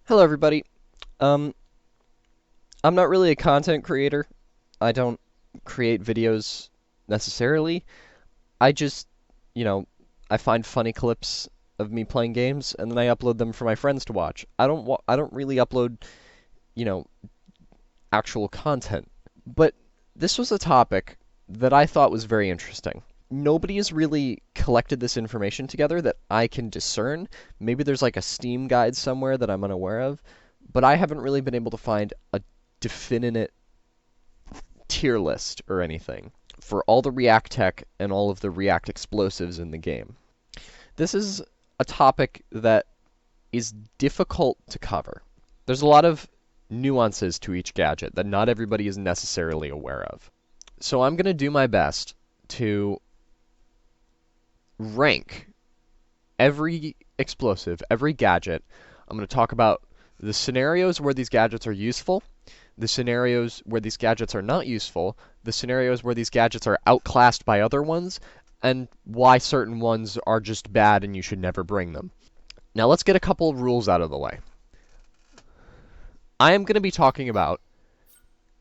Hello, everybody. Um, I'm not really a content creator. I don't create videos necessarily. I just, you know, I find funny clips of me playing games and then I upload them for my friends to watch. I don't really upload, you know, actual content. But this was a topic that I thought was very interesting. Nobody has really collected this information together that I can discern. Maybe there's like a Steam guide somewhere that I'm unaware of, but I haven't really been able to find a definite tier list or anything for all the React tech and all of the React explosives in the game. This is a topic that is difficult to cover. There's a lot of nuances to each gadget that not everybody is necessarily aware of. So I'm going to do my best to rank every explosive, every gadget. I'm going to talk about the scenarios where these gadgets are useful, the scenarios where these gadgets are not useful, the scenarios where these gadgets are outclassed by other ones, and why certain ones are just bad and you should never bring them. Now let's get a couple of rules out of the way. I am going to be talking about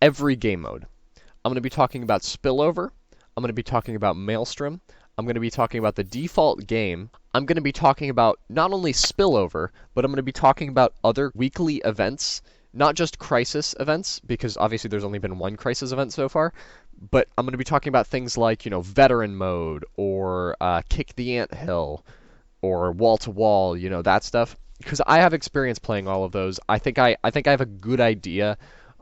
every game mode. I'm going to be talking about spillover. I'm going to be talking about maelstrom. I'm going to be talking about the default game. I'm going to be talking about not only spillover, but I'm going to be talking about other weekly events, not just crisis events, because obviously there's only been one crisis event so far, but I'm going to be talking about things like, veteran mode, or kick the anthill, or wall to wall, that stuff. Because I have experience playing all of those. I think I have a good idea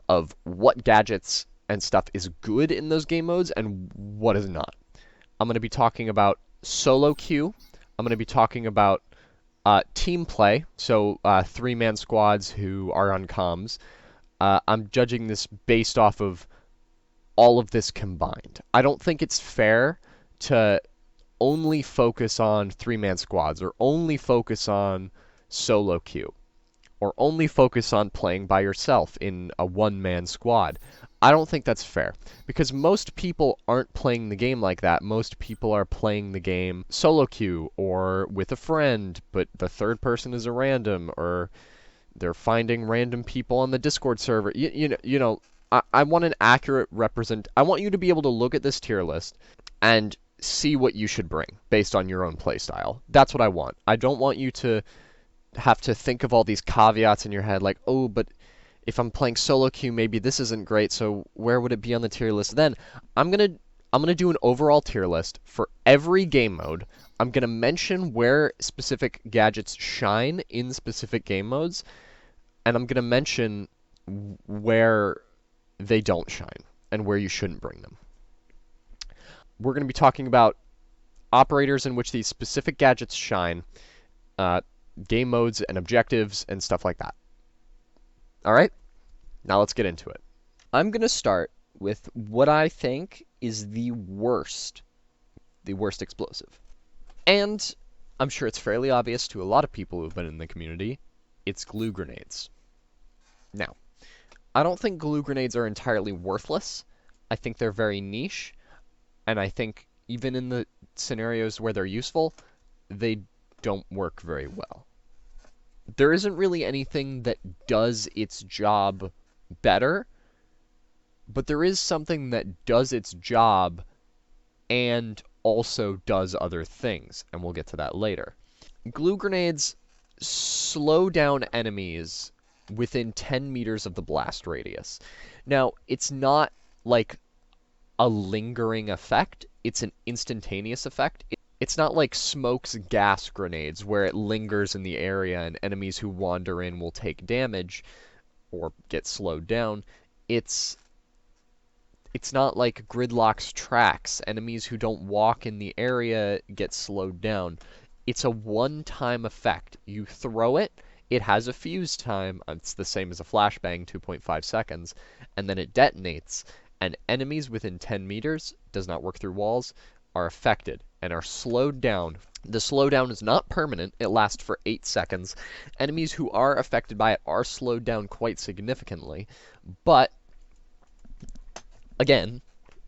of what gadgets and stuff is good in those game modes and what is not. I'm going to be talking about solo queue. I'm going to be talking about team play, so three-man squads who are on comms. I'm judging this based off of all of this combined. I don't think it's fair to only focus on three-man squads or only focus on solo queue or only focus on playing by yourself in a one-man squad. I don't think that's fair, because most people aren't playing the game like that. Most people are playing the game solo queue or with a friend, but the third person is a random, or they're finding random people on the Discord server. I want an accurate I want you to be able to look at this tier list and see what you should bring based on your own playstyle. That's what I want. I don't want you to have to think of all these caveats in your head, like, oh, but if I'm playing solo queue, maybe this isn't great, so where would it be on the tier list then? I'm gonna do an overall tier list for every game mode. I'm gonna mention where specific gadgets shine in specific game modes, and I'm gonna mention where they don't shine and where you shouldn't bring them. We're gonna be talking about operators in which these specific gadgets shine, game modes and objectives and stuff like that. All right, now let's get into it. I'm going to start with what I think is the worst explosive. And I'm sure it's fairly obvious to a lot of people who've been in the community, it's glue grenades. Now, I don't think glue grenades are entirely worthless. I think they're very niche, and I think even in the scenarios where they're useful, they don't work very well. There isn't really anything that does its job better, but there is something that does its job and also does other things, and we'll get to that later. Glue grenades slow down enemies within 10 meters of the blast radius. Now, it's not like a lingering effect, it's an instantaneous effect. It's not like smoke's gas grenades, where it lingers in the area and enemies who wander in will take damage or get slowed down. It's not like Gridlock's tracks. Enemies who don't walk in the area get slowed down. It's a one-time effect. You throw it, it has a fuse time. It's the same as a flashbang, 2.5 seconds, and then it detonates. And enemies within 10 meters, does not work through walls, are affected and are slowed down. The slowdown is not permanent. It lasts for 8 seconds. Enemies who are affected by it are slowed down quite significantly. But, again,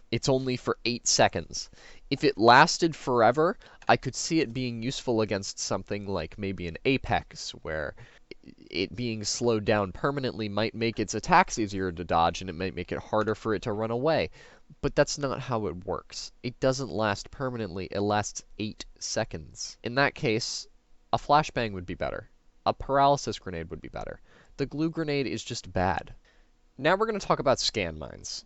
it's only for 8 seconds. If it lasted forever, I could see it being useful against something like maybe an Apex, where it being slowed down permanently might make its attacks easier to dodge, and it might make it harder for it to run away. But that's not how it works. It doesn't last permanently. It lasts 8 seconds. In that case, a flashbang would be better. A paralysis grenade would be better. The glue grenade is just bad. Now we're going to talk about scan mines.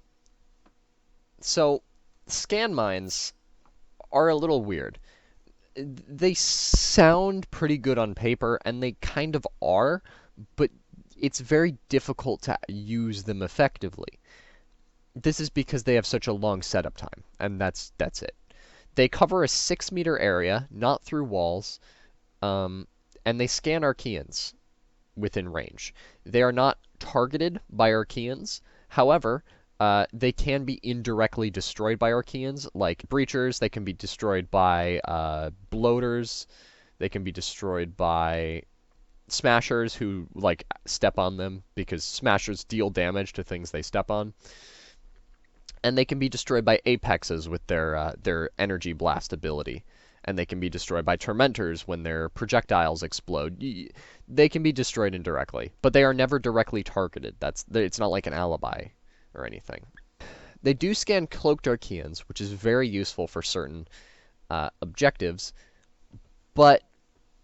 So, scan mines are a little weird. They sound pretty good on paper, and they kind of are, but it's very difficult to use them effectively. This is because they have such a long setup time, and that's it. They cover a 6-meter area, not through walls, and they scan Archaeans within range. They are not targeted by Archaeans. However, they can be indirectly destroyed by Archaeans, like Breachers. They can be destroyed by Bloaters. They can be destroyed by Smashers who, like, step on them, because Smashers deal damage to things they step on. And they can be destroyed by Apexes with their Energy Blast ability. And they can be destroyed by Tormentors when their projectiles explode. They can be destroyed indirectly, but they are never directly targeted. It's not like an alibi or anything. They do scan Cloaked Archaeans, which is very useful for certain objectives, but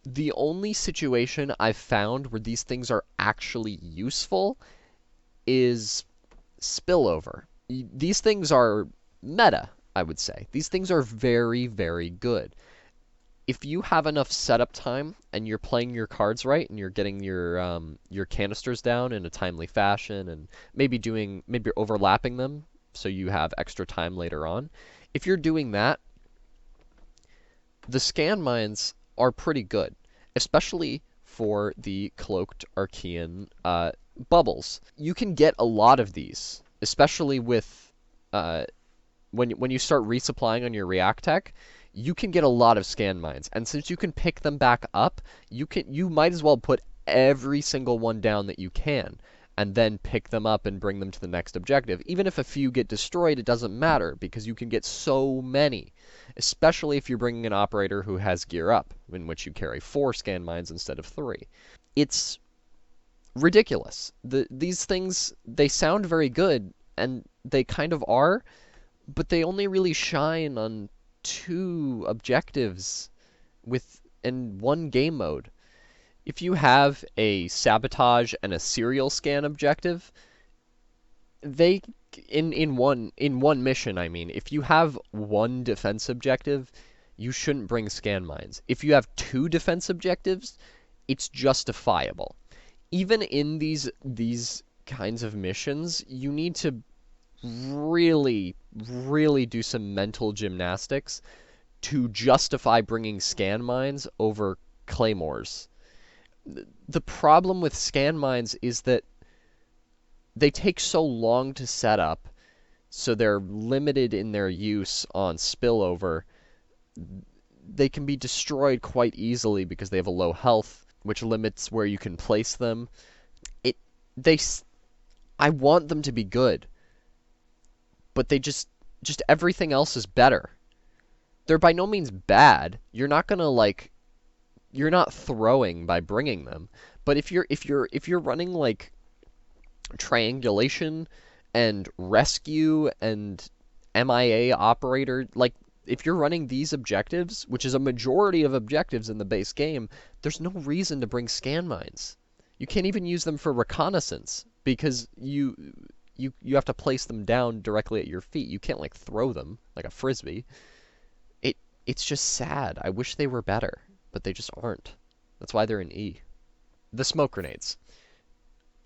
the only situation I've found where these things are actually useful is Spillover. These things are meta, I would say. These things are very, very good. If you have enough setup time and you're playing your cards right and you're getting your canisters down in a timely fashion and maybe overlapping them so you have extra time later on, if you're doing that, the scan mines are pretty good, especially for the Cloaked Archaean bubbles. You can get a lot of these, especially with when you start resupplying on your React Tech. You can get a lot of scan mines, and since you can pick them back up, you might as well put every single one down that you can, and then pick them up and bring them to the next objective. Even if a few get destroyed, it doesn't matter, because you can get so many, especially if you're bringing an operator who has gear up, in which you carry 4 scan mines instead of 3. It's ridiculous. These things, they sound very good, and they kind of are, but they only really shine on 2 objectives in 1 game mode. If you have a sabotage and a serial scan objective, they in one mission, I mean, if you have 1 defense objective, you shouldn't bring scan mines. If you have 2 defense objectives, it's justifiable. Even in these kinds of missions, you need to really, really do some mental gymnastics to justify bringing scan mines over Claymores. The problem with scan mines is that they take so long to set up, so they're limited in their use on Spillover. They can be destroyed quite easily because they have a low health, which limits where you can place them. I want them to be good, but they just everything else is better. They're by no means bad. You're not throwing by bringing them. But if you're running like triangulation and rescue and MIA operator, like if you're running these objectives, which is a majority of objectives in the base game, there's no reason to bring scan mines. You can't even use them for reconnaissance because you have to place them down directly at your feet. You can't like throw them like a frisbee. It's just sad. I wish they were better, but they just aren't. That's why they're in E. The smoke grenades.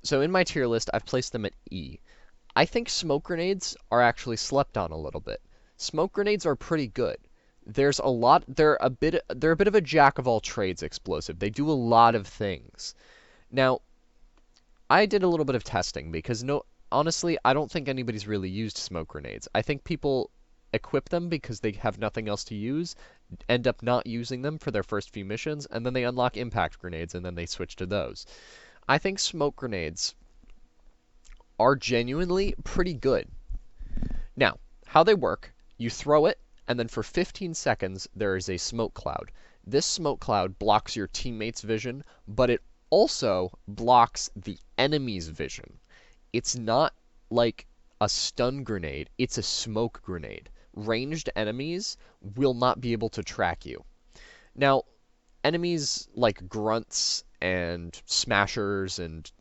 So in my tier list, I've placed them at E. I think smoke grenades are actually slept on a little bit. Smoke grenades are pretty good. They're a bit of a jack of all trades explosive. They do a lot of things. Now, I did a little bit of testing because honestly, I don't think anybody's really used smoke grenades. I think people equip them because they have nothing else to use, end up not using them for their first few missions, and then they unlock impact grenades, and then they switch to those. I think smoke grenades are genuinely pretty good. Now, how they work, you throw it, and then for 15 seconds, there is a smoke cloud. This smoke cloud blocks your teammate's vision, but it also blocks the enemy's vision. It's not like a stun grenade, it's a smoke grenade. Ranged enemies will not be able to track you. Now, enemies like grunts and smashers and,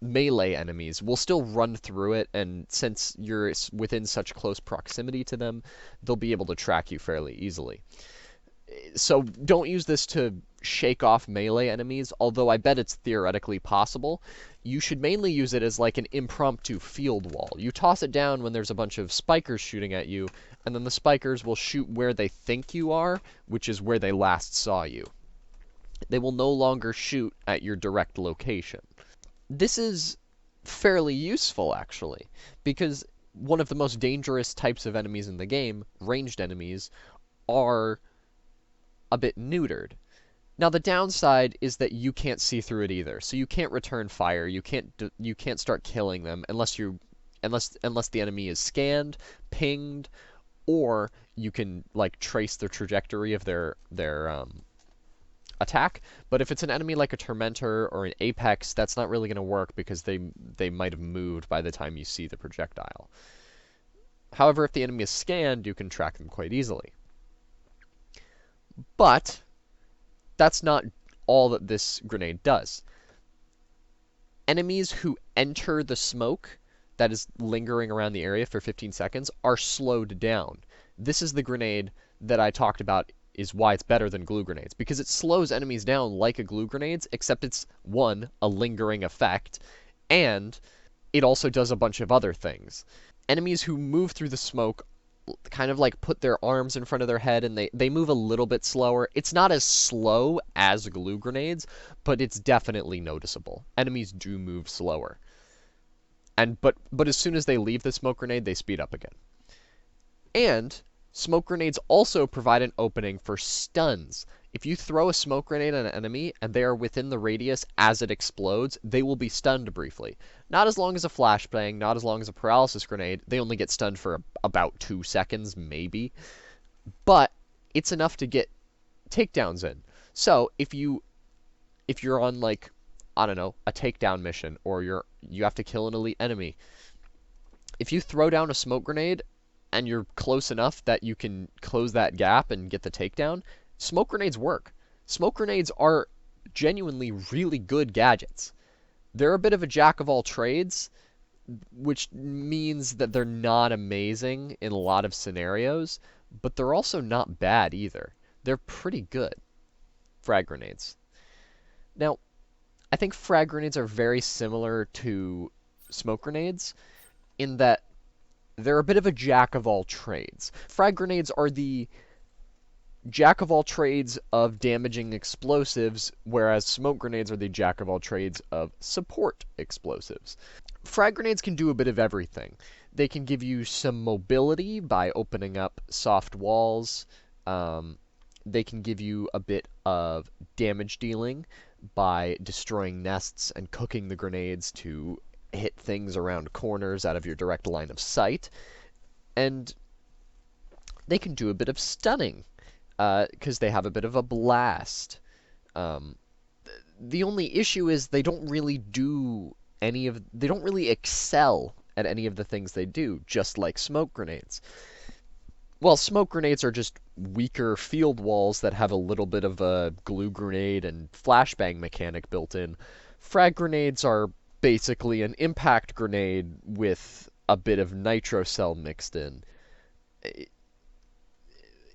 melee enemies will still run through it, and since you're within such close proximity to them, they'll be able to track you fairly easily. So don't use this to shake off melee enemies, although I bet it's theoretically possible. You should mainly use it as like an impromptu field wall. You toss it down when there's a bunch of spikers shooting at you, and then the spikers will shoot where they think you are, which is where they last saw you. They will no longer shoot at your direct location. This is fairly useful, actually, because one of the most dangerous types of enemies in the game, ranged enemies, are a bit neutered. Now the downside is that you can't see through it either. So you can't return fire. You can't start killing them unless the enemy is scanned, pinged, or you can like trace the trajectory of their attack. But if it's an enemy like a Tormentor or an Apex, that's not really going to work because they might have moved by the time you see the projectile. However, if the enemy is scanned, you can track them quite easily. But that's not all that this grenade does. Enemies who enter the smoke that is lingering around the area for 15 seconds are slowed down. This is the grenade that I talked about is why it's better than glue grenades, because it slows enemies down like a glue grenades, except it's, one, a lingering effect, and it also does a bunch of other things. Enemies who move through the smoke kind of like put their arms in front of their head, and they move a little bit slower. It's not as slow as glue grenades, but it's definitely noticeable. Enemies do move slower. But as soon as they leave the smoke grenade, they speed up again. And smoke grenades also provide an opening for stuns. If you throw a smoke grenade at an enemy and they are within the radius as it explodes, they will be stunned briefly. Not as long as a flashbang, not as long as a paralysis grenade. They only get stunned for about 2 seconds, maybe. But it's enough to get takedowns in. So if you're on like, I don't know, a takedown mission, or you have to kill an elite enemy, if you throw down a smoke grenade and you're close enough that you can close that gap and get the takedown, smoke grenades work. Smoke grenades are genuinely really good gadgets. They're a bit of a jack of all trades, which means that they're not amazing in a lot of scenarios, but they're also not bad either. They're pretty good. Frag grenades. Now, I think frag grenades are very similar to smoke grenades in that they're a bit of a jack of all trades. Frag grenades are the jack of all trades of damaging explosives, whereas smoke grenades are the jack of all trades of support explosives. Frag grenades can do a bit of everything. They can give you some mobility by opening up soft walls. They can give you a bit of damage dealing by destroying nests and cooking the grenades to hit things around corners out of your direct line of sight. And they can do a bit of stunning, because they have a bit of a blast. The only issue is they don't really excel at any of the things they do, just like smoke grenades. Well, smoke grenades are just weaker field walls that have a little bit of a glue grenade and flashbang mechanic built in. Frag grenades are basically an impact grenade with a bit of nitro cell mixed in.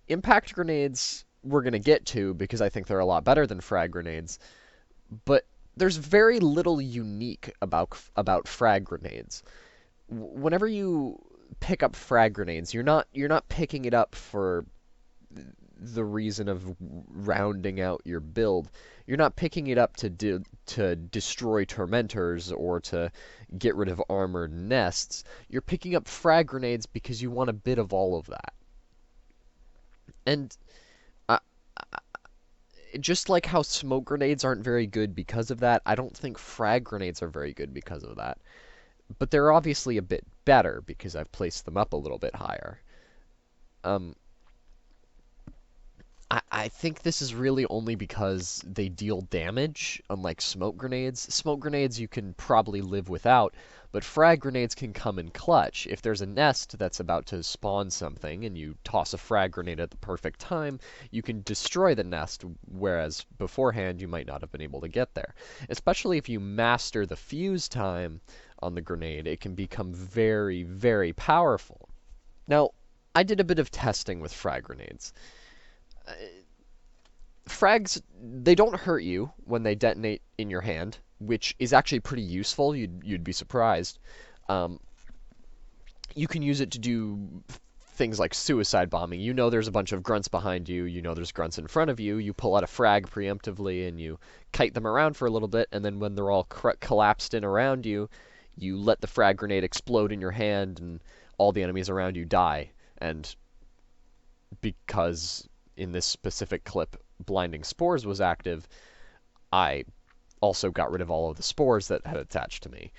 Impact grenades we're going to get to because I think they're a lot better than frag grenades, but there's very little unique about frag grenades. Whenever you pick up frag grenades, you're not picking it up for the reason of rounding out your build. You're not picking it up to destroy tormentors or to get rid of armored nests. You're picking up frag grenades because you want a bit of all of that. And just like how smoke grenades aren't very good because of that, I don't think frag grenades are very good because of that. But they're obviously a bit better because I've placed them up a little bit higher. I think this is really only because they deal damage, unlike smoke grenades. Smoke grenades you can probably live without, but frag grenades can come in clutch. If there's a nest that's about to spawn something and you toss a frag grenade at the perfect time, you can destroy the nest, whereas beforehand you might not have been able to get there. Especially if you master the fuse time on the grenade, it can become very, very powerful. Now, I did a bit of testing with frag grenades. Frags, they don't hurt you when they detonate in your hand, which is actually pretty useful. You'd be surprised. Um, you can use it to do things like suicide bombing. You know there's a bunch of grunts behind you. You know there's grunts in front of you. You pull out a frag preemptively and you kite them around for a little bit, and then when they're all collapsed in around you, you let the frag grenade explode in your hand, and all the enemies around you die. And because in this specific clip, blinding spores was active, I also got rid of all of the spores that had attached to me,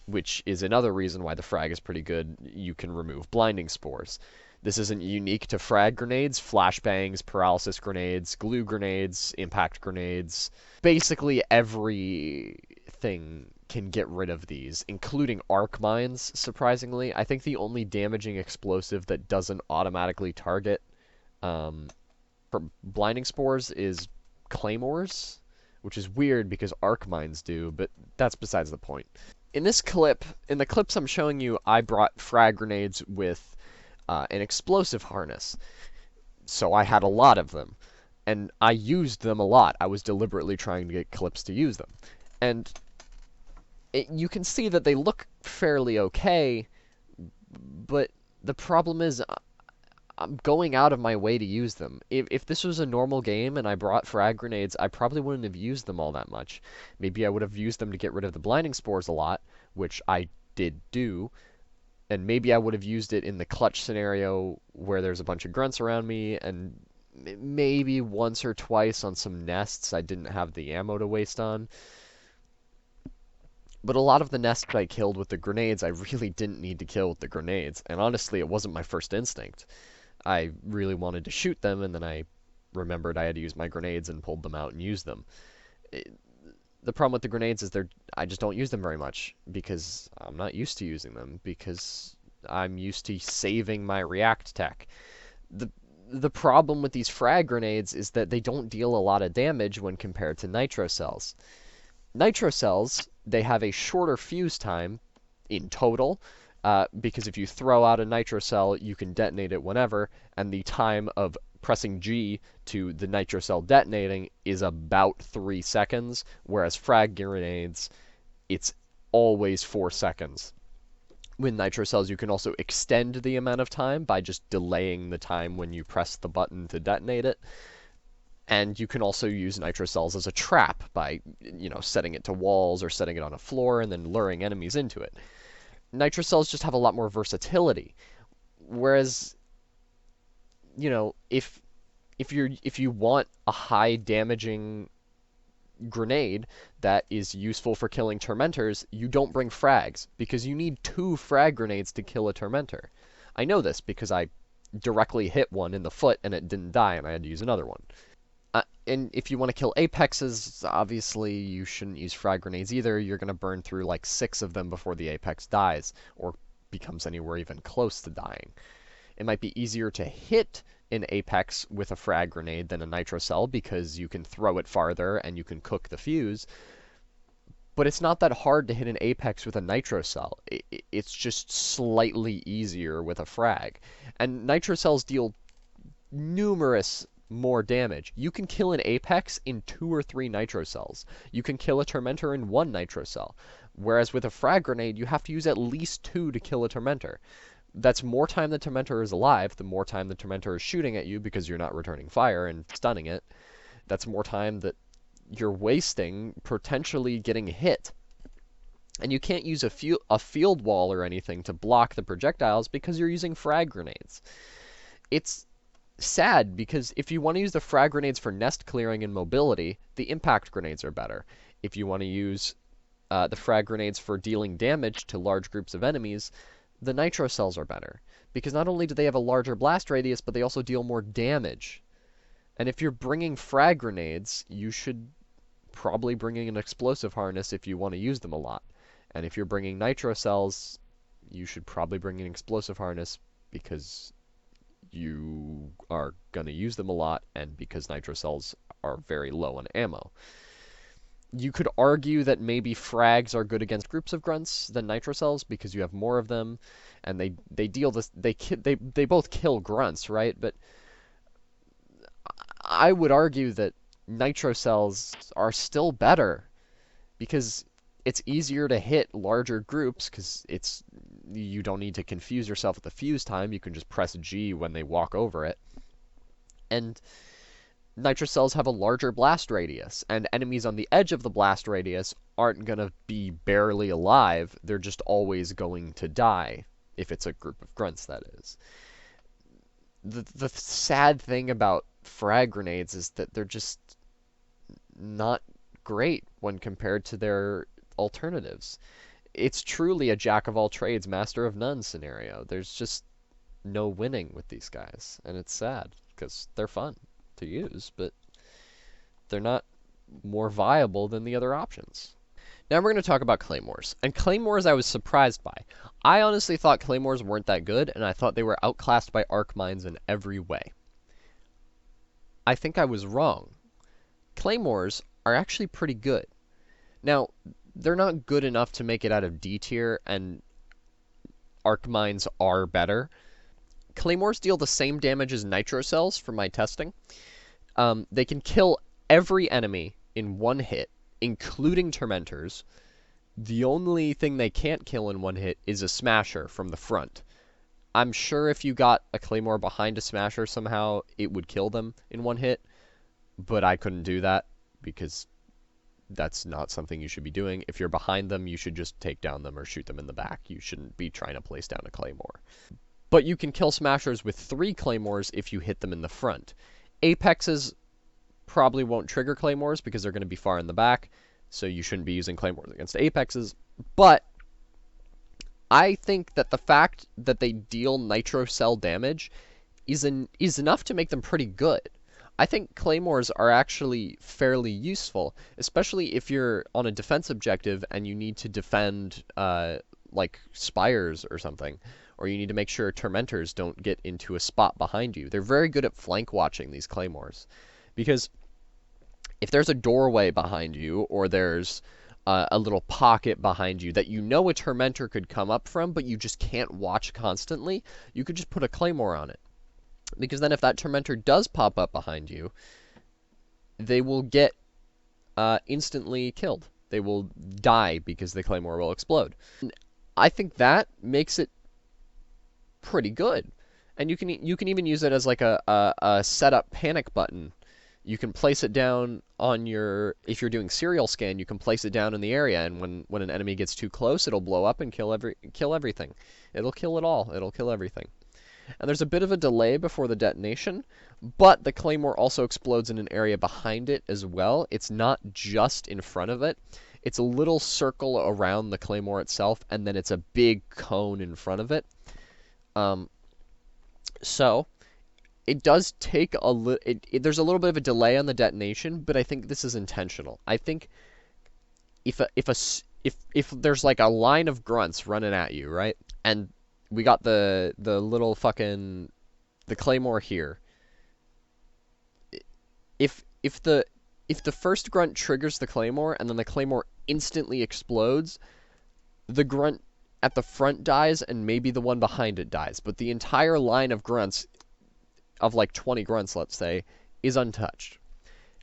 which is another reason why the frag is pretty good. You can remove blinding spores. This isn't unique to frag grenades. Flashbangs, paralysis grenades, glue grenades, impact grenades. Basically everything can get rid of these, including arc mines, surprisingly. I think the only damaging explosive that doesn't automatically target for blinding spores is Claymores, which is weird because arc mines do, but that's besides the point. In this clip, in the clips I'm showing you, I brought frag grenades with an explosive harness, so I had a lot of them, and I used them a lot. I was deliberately trying to get clips to use them, and you can see that they look fairly okay, but the problem is I'm going out of my way to use them. If this was a normal game and I brought frag grenades, I probably wouldn't have used them all that much. Maybe I would have used them to get rid of the blinding spores a lot, which I did do, and maybe I would have used it in the clutch scenario where there's a bunch of grunts around me, and maybe once or twice on some nests I didn't have the ammo to waste on. But a lot of the nests I killed with the grenades, I really didn't need to kill with the grenades, and honestly, it wasn't my first instinct. I really wanted to shoot them, and then I remembered I had to use my grenades and pulled them out and used them. The problem with the grenades is I just don't use them very much, because I'm not used to using them, because I'm used to saving my react tech. The problem with these frag grenades is that they don't deal a lot of damage when compared to Nitro Cells. Nitro Cells, they have a shorter fuse time in total, because if you throw out a Nitro Cell, you can detonate it whenever, and the time of pressing G to the Nitro Cell detonating is about 3 seconds, whereas frag grenades, it's always 4 seconds. With Nitro Cells, you can also extend the amount of time by just delaying the time when you press the button to detonate it. And you can also use Nitro Cells as a trap by, setting it to walls or setting it on a floor and then luring enemies into it. Nitro Cells just have a lot more versatility. Whereas, if you want a high damaging grenade that is useful for killing tormentors, you don't bring frags, because you need 2 frag grenades to kill a tormentor. I know this because I directly hit one in the foot and it didn't die and I had to use another one. And if you want to kill apexes, obviously you shouldn't use frag grenades either. You're going to burn through like 6 of them before the apex dies, or becomes anywhere even close to dying. It might be easier to hit an apex with a frag grenade than a Nitro Cell, because you can throw it farther and you can cook the fuse, but it's not that hard to hit an apex with a Nitro Cell. It's just slightly easier with a frag. And Nitro Cells deal numerous more damage. You can kill an apex in 2 or 3 Nitro Cells. You can kill a tormentor in 1 Nitro Cell. Whereas with a frag grenade, you have to use at least 2 to kill a tormentor. That's more time the tormentor is alive, the more time the tormentor is shooting at you because you're not returning fire and stunning it. That's more time that you're wasting potentially getting hit. And you can't use a field wall or anything to block the projectiles because you're using frag grenades. It's sad, because if you want to use the frag grenades for nest clearing and mobility, the impact grenades are better. If you want to use the frag grenades for dealing damage to large groups of enemies, the Nitro Cells are better. Because not only do they have a larger blast radius, but they also deal more damage. And if you're bringing frag grenades, you should probably bring an explosive harness if you want to use them a lot. And if you're bringing Nitro Cells, you should probably bring an explosive harness because you are going to use them a lot and because Nitro Cells are very low on ammo. You could argue that maybe frags are good against groups of grunts than Nitro Cells because you have more of them, and they deal this. They both kill grunts, right? But I would argue that Nitro Cells are still better because it's easier to hit larger groups because you don't need to confuse yourself with the fuse time. You can just press G when they walk over it, and Nitro Cells have a larger blast radius, and enemies on the edge of the blast radius aren't going to be barely alive. They're just always going to die, if it's a group of grunts, that is. The sad thing about frag grenades is that they're just not great when compared to their alternatives. It's truly a jack of all trades, master of none scenario. There's just no winning with these guys, and it's sad because they're fun to use, but they're not more viable than the other options. Now we're going to talk about Claymores. And Claymores I was surprised by. I honestly thought Claymores weren't that good, and I thought they were outclassed by arc mines in every way. I think I was wrong. Claymores are actually pretty good. Now, they're not good enough to make it out of D tier, and arc mines are better. Claymores deal the same damage as Nitro Cells from my testing. They can kill every enemy in one hit, including Tormentors. The only thing they can't kill in one hit is a Smasher from the front. I'm sure if you got a Claymore behind a Smasher somehow, it would kill them in one hit, but I couldn't do that because that's not something you should be doing. If you're behind them, you should just take down them or shoot them in the back. You shouldn't be trying to place down a Claymore. But you can kill Smashers with 3 Claymores if you hit them in the front. Apexes probably won't trigger Claymores because they're going to be far in the back, so you shouldn't be using Claymores against Apexes. But I think that the fact that they deal Nitro Cell damage is enough to make them pretty good. I think Claymores are actually fairly useful, especially if you're on a defense objective and you need to defend, like, Spires or something, or you need to make sure Tormentors don't get into a spot behind you. They're very good at flank watching, these Claymores, because if there's a doorway behind you, or there's a little pocket behind you that you know a Tormentor could come up from, but you just can't watch constantly, you could just put a Claymore on it. Because then if that Tormentor does pop up behind you, they will get instantly killed. They will die because the Claymore will explode. I think that makes it pretty good. And you can even use it as like a setup panic button. You can place it down on your, if you're doing serial scan, you can place it down in the area, and when an enemy gets too close, it'll blow up and kill everything. It'll kill it all. It'll kill everything. And there's a bit of a delay before the detonation, but the Claymore also explodes in an area behind it as well. It's not just in front of it. It's a little circle around the Claymore itself, and then it's a big cone in front of it. So it does take a little. There's a little bit of a delay on the detonation, but I think this is intentional. I think if there's like a line of grunts running at you, right, and we got the little fucking the Claymore here. If the first grunt triggers the Claymore and then the Claymore instantly explodes, the grunt at the front dies and maybe the one behind it dies, but the entire line of grunts, of like 20 grunts, let's say, is untouched.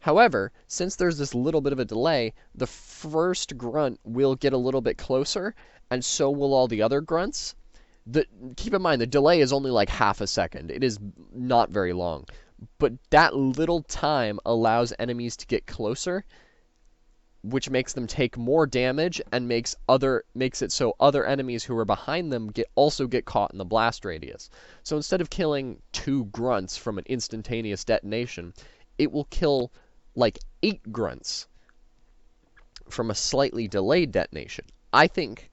However, since there's this little bit of a delay, the first grunt will get a little bit closer, and so will all the other grunts. Keep in mind, the delay is only like half a second. It is not very long. But that little time allows enemies to get closer, which makes them take more damage and makes it so other enemies who are behind them also get caught in the blast radius. So instead of killing 2 grunts from an instantaneous detonation, it will kill like 8 grunts from a slightly delayed detonation. I think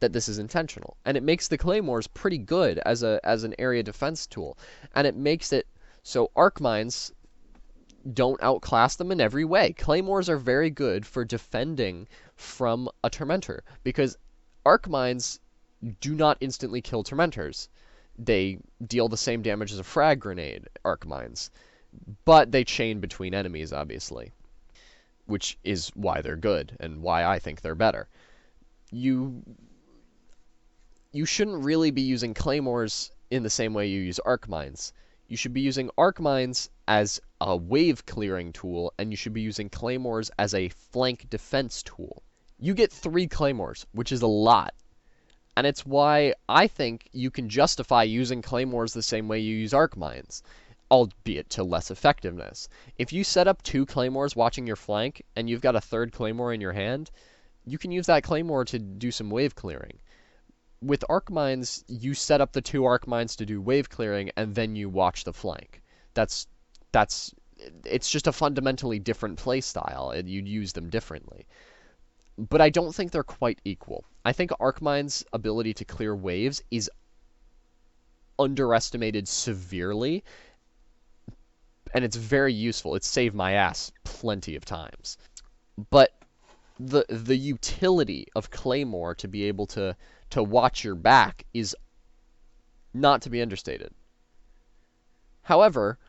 that this is intentional, and it makes the Claymores pretty good as an area defense tool, and it makes it so arc mines don't outclass them in every way. Claymores are very good for defending from a Tormentor, because Arc Mines do not instantly kill Tormentors. They deal the same damage as a Frag Grenade, Arc Mines, but they chain between enemies, obviously, which is why they're good, and why I think they're better. You shouldn't really be using Claymores in the same way you use Arc Mines. You should be using Arc Mines as a wave clearing tool, and you should be using Claymores as a flank defense tool. You get 3 Claymores, which is a lot. And it's why I think you can justify using Claymores the same way you use Arc Mines, albeit to less effectiveness. If you set up 2 Claymores watching your flank, and you've got a 3rd Claymore in your hand, you can use that Claymore to do some wave clearing. With Arc Mines, you set up the 2 Arc Mines to do wave clearing, and then you watch the flank. It's just a fundamentally different playstyle, and you'd use them differently. But I don't think they're quite equal. I think Arc Mines' ability to clear waves is underestimated severely, and it's very useful. It's saved my ass plenty of times. But the utility of Claymore to be able to watch your back is not to be understated. However,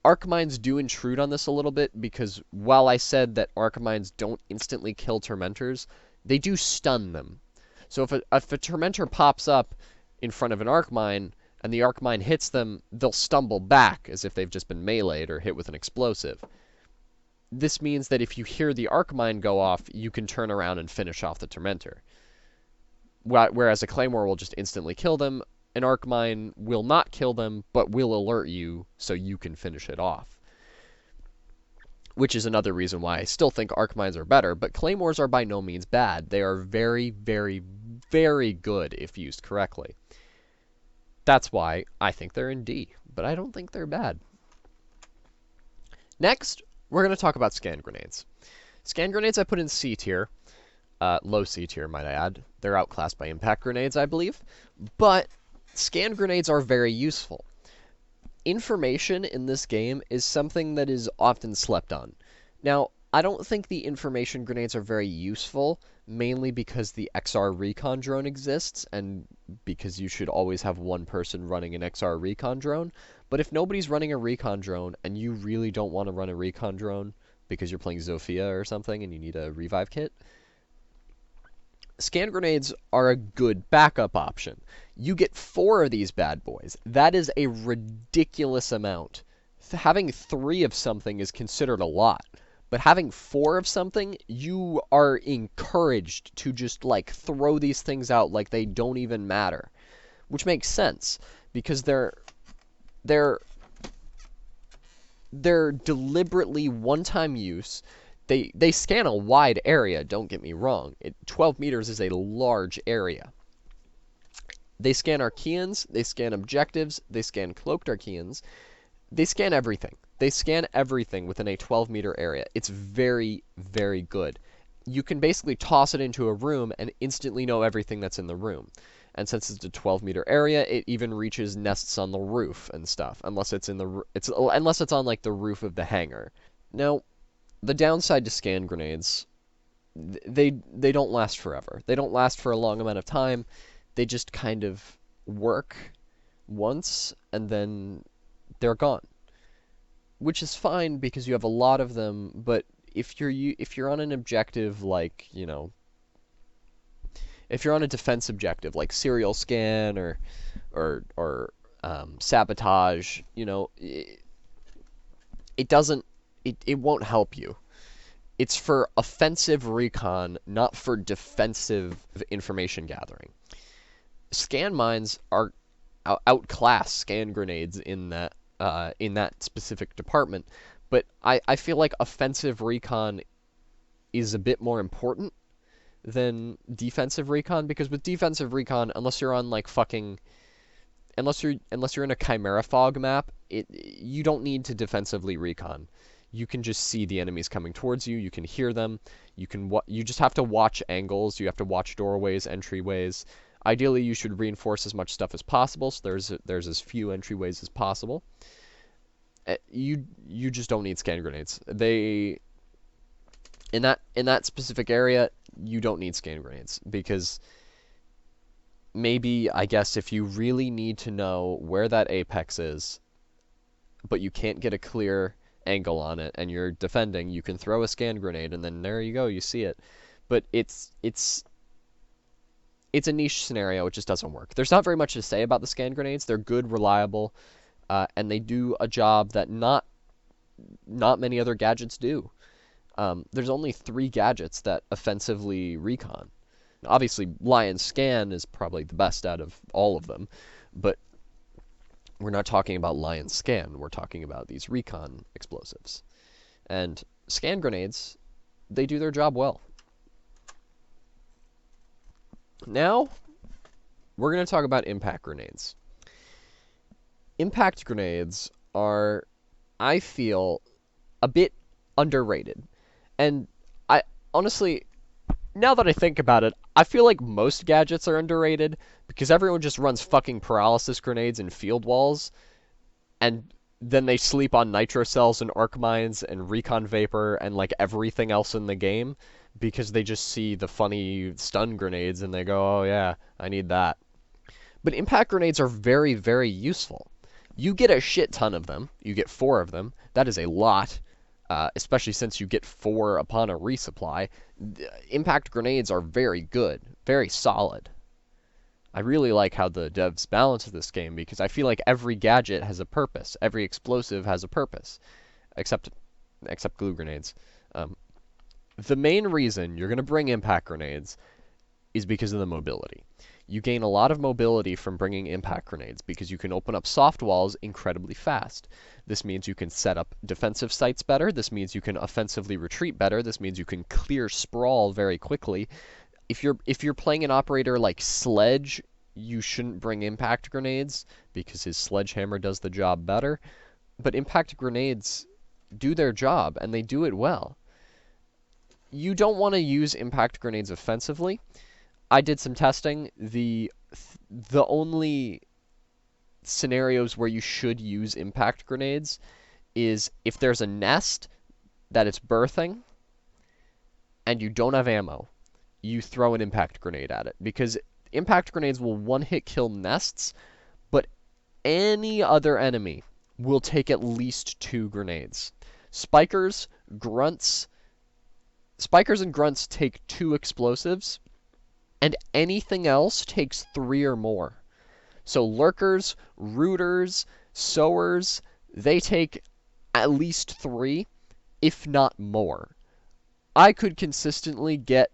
Arc Mines do intrude on this a little bit, because while I said that Arc Mines don't instantly kill Tormentors, they do stun them. So if a Tormentor pops up in front of an Arc Mine, and the Arc Mine hits them, they'll stumble back as if they've just been meleeed or hit with an explosive. This means that if you hear the Arc Mine go off, you can turn around and finish off the Tormentor. Whereas a Claymore will just instantly kill them, an Arc Mine will not kill them, but will alert you so you can finish it off. Which is another reason why I still think Arc Mines are better, but Claymores are by no means bad. They are very, very, very good if used correctly. That's why I think they're in D, but I don't think they're bad. Next, we're going to talk about Scan Grenades. Scan Grenades I put in C tier. Low C tier, might I add. They're outclassed by Impact Grenades, I believe. But Scan Grenades are very useful. Information in this game is something that is often slept on. Now, I don't think the information grenades are very useful, mainly because the XR Recon Drone exists, and because you should always have one person running an XR Recon Drone. But if nobody's running a Recon Drone, and you really don't want to run a Recon Drone because you're playing Zofia or something and you need a revive kit, Scan Grenades are a good backup option. You get 4 of these bad boys. That is a ridiculous amount. Having 3 of something is considered a lot. But having 4 of something, you are encouraged to just, like, throw these things out like they don't even matter. Which makes sense, because they're deliberately one-time use. They scan a wide area, don't get me wrong. 12 meters is a large area. They scan Archeans, they scan objectives, they scan cloaked Archeans. They scan everything. They scan everything within a 12-meter area. It's very, very good. You can basically toss it into a room and instantly know everything that's in the room. And since it's a 12-meter area, it even reaches nests on the roof and stuff, unless it's on like the roof of the hangar. Now, the downside to scan grenades, they don't last forever. They don't last for a long amount of time. They just kind of work once and then they're gone. Which is fine because you have a lot of them, but if you're on an objective like, you know, if you're on a defense objective like serial scan or sabotage, you know, it won't help you. It's for offensive recon, not for defensive information gathering. Scan mines are outclass scan grenades in that specific department, but I feel like offensive recon is a bit more important than defensive recon, because with defensive recon, unless you're on like unless you're in a Chimera fog map, you don't need to defensively recon. You can just see the enemies coming towards you. You can hear them. You just have to watch angles. You have to watch doorways, entryways. Ideally, you should reinforce as much stuff as possible, so there's as few entryways as possible. You just don't need scan grenades. They in that specific area, you don't need scan grenades because maybe, I guess, if you really need to know where that apex is, but you can't get a clear angle on it and you're defending, you can throw a scan grenade and then there you go, you see it. But it's a niche scenario. It just doesn't work. There's not very much to say about the scan grenades. They're good, reliable, and they do a job that not many other gadgets do. There's only 3 gadgets that offensively recon. Obviously, Lion Scan is probably the best out of all of them, but we're not talking about Lion Scan. We're talking about these recon explosives. And scan grenades, they do their job well. Now, we're going to talk about impact grenades. Impact grenades are, I feel, a bit underrated. And I honestly, now that I think about it, I feel like most gadgets are underrated because everyone just runs fucking paralysis grenades and field walls, and then they sleep on Nitro Cells and arc mines and recon vapor and like everything else in the game because they just see the funny stun grenades and they go, oh yeah, I need that. But impact grenades are very, very useful. You get a shit ton of them. You get 4 of them. That is a lot. Especially since you get 4 upon a resupply. Impact grenades are very good, very solid. I really like how the devs balance this game because I feel like every gadget has a purpose. Every explosive has a purpose, except glue grenades. The main reason you're going to bring impact grenades is because of the mobility. You gain a lot of mobility from bringing impact grenades because you can open up soft walls incredibly fast. This means you can set up defensive sites better. This means you can offensively retreat better. This means you can clear sprawl very quickly. If you're playing an operator like Sledge, you shouldn't bring impact grenades because his sledgehammer does the job better. But impact grenades do their job and they do it well. You don't want to use impact grenades offensively. I did some testing. The only scenarios where you should use impact grenades is if there's a nest that it's birthing and you don't have ammo, you throw an impact grenade at it because impact grenades will one-hit kill nests, but any other enemy will take at least 2 grenades. Spikers and grunts take 2 explosives, and anything else takes 3 or more. So lurkers, rooters, sowers, they take at least 3, if not more. I could consistently get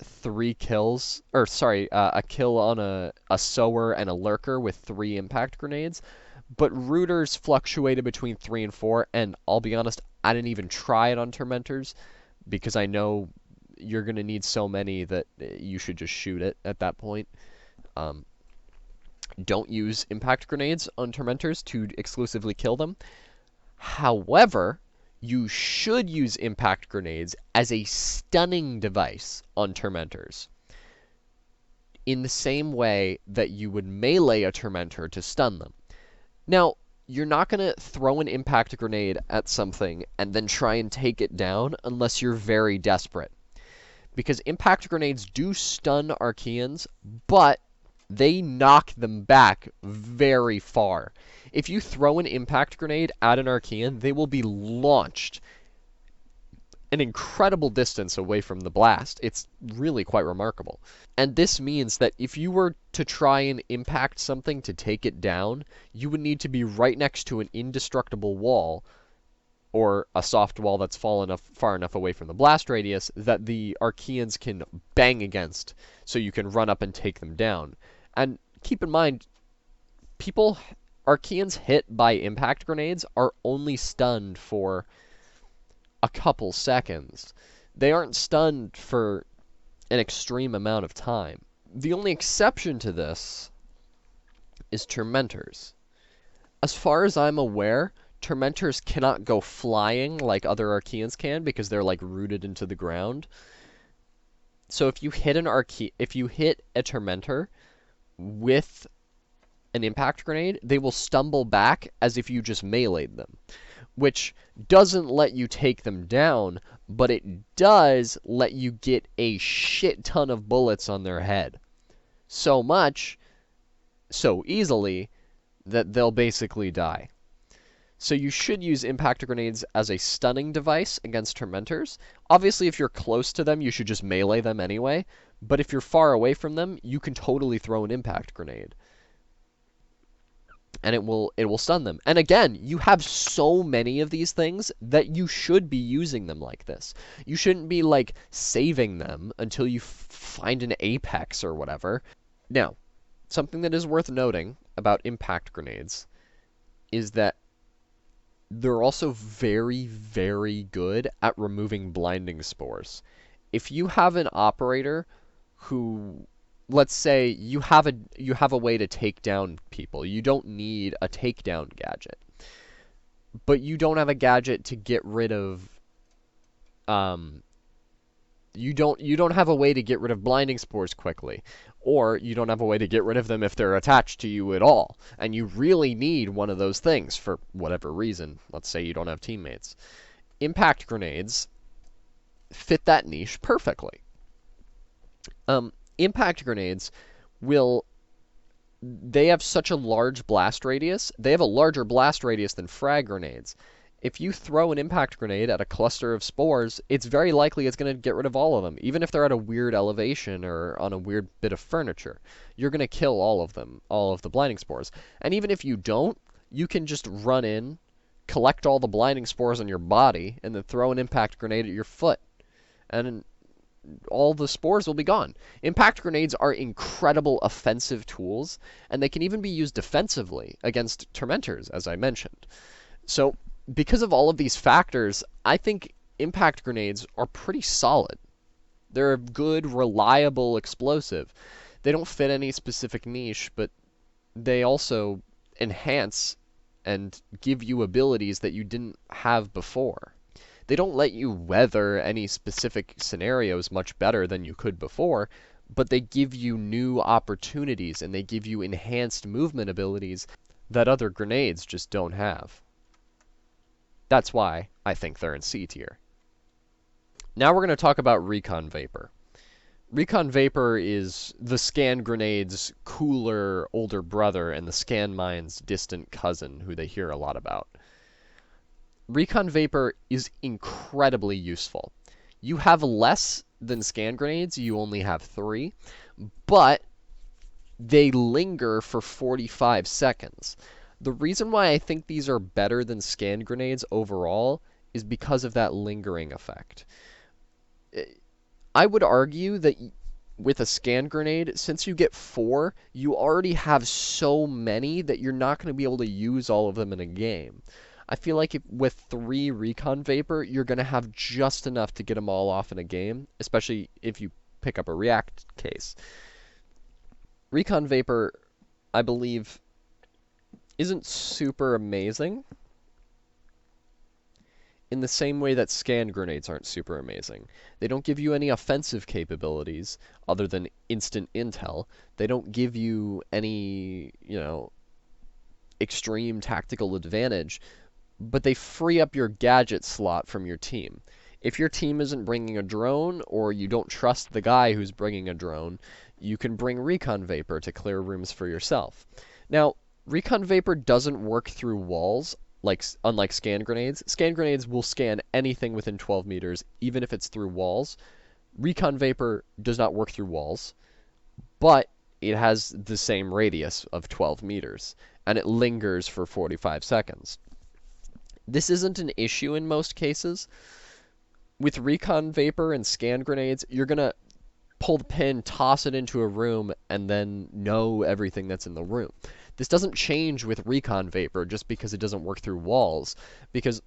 3 kills, or sorry, a kill on a sower and a lurker with 3 impact grenades, but rooters fluctuated between 3 and 4, and I'll be honest, I didn't even try it on tormentors because I know you're going to need so many that you should just shoot it at that point. Don't use impact grenades on tormentors to exclusively kill them. However, you should use impact grenades as a stunning device on tormentors, in the same way that you would melee a tormentor to stun them. Now, you're not going to throw an impact grenade at something and then try and take it down unless you're very desperate. Because impact grenades do stun Archeans, but they knock them back very far. If you throw an impact grenade at an Archean, they will be launched an incredible distance away from the blast. It's really quite remarkable. And this means that if you were to try and impact something to take it down, you would need to be right next to an indestructible wall, or a soft wall that's far enough away from the blast radius that the Archeans can bang against, so you can run up and take them down. And keep in mind, Archeans hit by impact grenades are only stunned for a couple seconds. They aren't stunned for an extreme amount of time. The only exception to this is tormentors. As far as I'm aware, tormentors cannot go flying like other Archeans can because they're like rooted into the ground. So if you hit a tormentor with an impact grenade, they will stumble back as if you just meleeed them, which doesn't let you take them down, but it does let you get a shit ton of bullets on their head. So much, so easily, that they'll basically die. So you should use impact grenades as a stunning device against Tormentors. Obviously, if you're close to them, you should just melee them anyway. But if you're far away from them, you can totally throw an impact grenade. And it will stun them. And again, you have so many of these things that you should be using them like this. You shouldn't be, like, saving them until you find an apex or whatever. Now, something that is worth noting about impact grenades is that they're also very, very good at removing blinding spores. If you have an operator who, let's say you have a way to take down people. You don't need a takedown gadget. But you don't have a gadget to get rid of you don't have a way to get rid of blinding spores quickly, or you don't have a way to get rid of them if they're attached to you at all, and you really need one of those things for whatever reason. Let's say you don't have teammates. Impact grenades fit that niche perfectly. Impact grenades they have such a large blast radius. They have a larger blast radius than frag grenades. If you throw an impact grenade at a cluster of spores, it's very likely it's going to get rid of all of them, even if they're at a weird elevation or on a weird bit of furniture. You're going to kill all of them, all of the blinding spores. And even if you don't, you can just run in, collect all the blinding spores on your body, and then throw an impact grenade at your foot. And all the spores will be gone. Impact grenades are incredible offensive tools, and they can even be used defensively against Tormentors, as I mentioned. So, because of all of these factors, I think impact grenades are pretty solid. They're a good, reliable explosive. They don't fit any specific niche, but they also enhance and give you abilities that you didn't have before. They don't let you weather any specific scenarios much better than you could before, but they give you new opportunities and they give you enhanced movement abilities that other grenades just don't have. That's why I think they're in C tier. Now we're going to talk about Recon Vapor. Recon Vapor is the scan grenade's cooler older brother and the scan mine's distant cousin, who they hear a lot about. Recon Vapor is incredibly useful. You have less than scan grenades, you only have 3, but they linger for 45 seconds. The reason why I think these are better than scan grenades overall is because of that lingering effect. I would argue that with a scan grenade, since you get 4, you already have so many that you're not going to be able to use all of them in a game. I feel like with 3 Recon Vapor, you're going to have just enough to get them all off in a game, especially if you pick up a React case. Recon Vapor, I believe, isn't super amazing in the same way that scan grenades aren't super amazing. They don't give you any offensive capabilities other than instant intel. They don't give you any, extreme tactical advantage, but they free up your gadget slot from your team. If your team isn't bringing a drone, or you don't trust the guy who's bringing a drone, you can bring Recon Vapor to clear rooms for yourself. Now, Recon Vapor doesn't work through walls, unlike scan grenades. Scan grenades will scan anything within 12 meters, even if it's through walls. Recon Vapor does not work through walls, but it has the same radius of 12 meters, and it lingers for 45 seconds. This isn't an issue in most cases. With Recon Vapor and scan grenades, you're going to pull the pin, toss it into a room, and then know everything that's in the room. This doesn't change with Recon Vapor just because it doesn't work through walls, because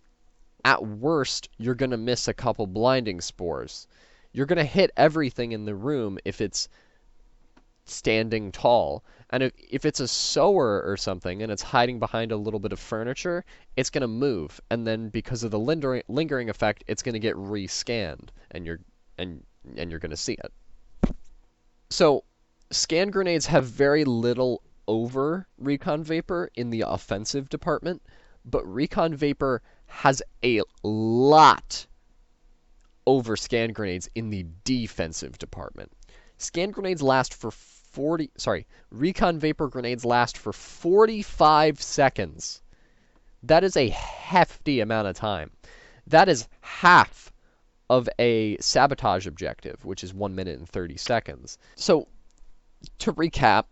at worst, you're going to miss a couple blinding spores. You're going to hit everything in the room if it's standing tall. And if it's a sower or something and it's hiding behind a little bit of furniture, it's going to move. And then because of the lingering effect, it's going to get rescanned, and you're going to see it. So, scan grenades have very little over Recon Vapor in the offensive department, but Recon Vapor has a lot over Scan Grenades in the defensive department. Scan Grenades last for Recon Vapor Grenades last for 45 seconds. That is a hefty amount of time. That is half of a sabotage objective, which is 1 minute and 30 seconds. So, to recap,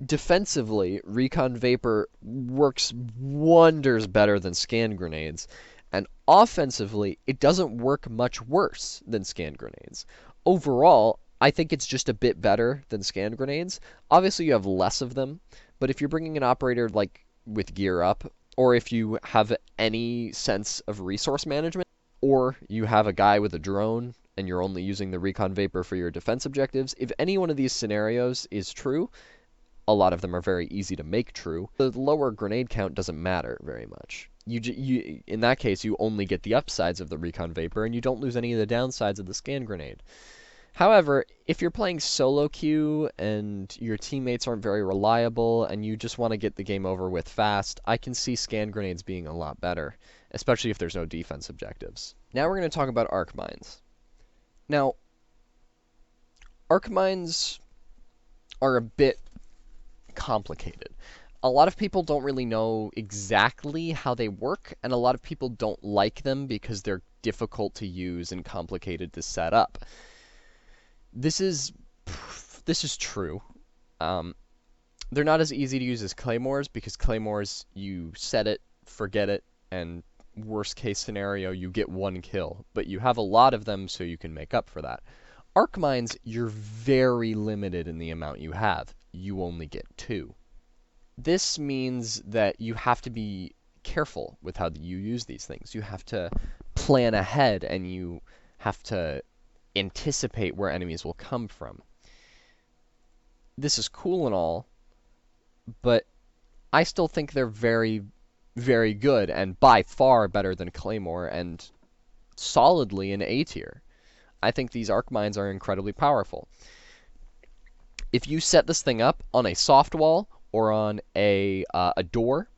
defensively, Recon Vapor works wonders better than Scan Grenades, and offensively, it doesn't work much worse than Scan Grenades. Overall, I think it's just a bit better than Scan Grenades. Obviously, you have less of them, but if you're bringing an operator like with gear up, or if you have any sense of resource management, or you have a guy with a drone and you're only using the Recon Vapor for your defense objectives, if any one of these scenarios is true, a lot of them are very easy to make true, the lower grenade count doesn't matter very much. In that case, you only get the upsides of the Recon Vapor, and you don't lose any of the downsides of the Scan Grenade. However, if you're playing solo queue and your teammates aren't very reliable and you just want to get the game over with fast, I can see Scan Grenades being a lot better, especially if there's no defense objectives. Now we're going to talk about arc mines. Now, arc mines are a bit complicated. A lot of people don't really know exactly how they work, and a lot of people don't like them because they're difficult to use and complicated to set up. This is true. They're not as easy to use as Claymores, because Claymores, you set it, forget it, and worst case scenario, you get one kill. But you have a lot of them, so you can make up for that. Arc mines, you're very limited in the amount you have. You only get 2. This means that you have to be careful with how you use these things. You have to plan ahead, and you have to anticipate where enemies will come from. This is cool and all, but I still think they're very, very good, and by far better than Claymore, and solidly in A tier. I think these arc mines are incredibly powerful. If you set this thing up on a soft wall or on a door,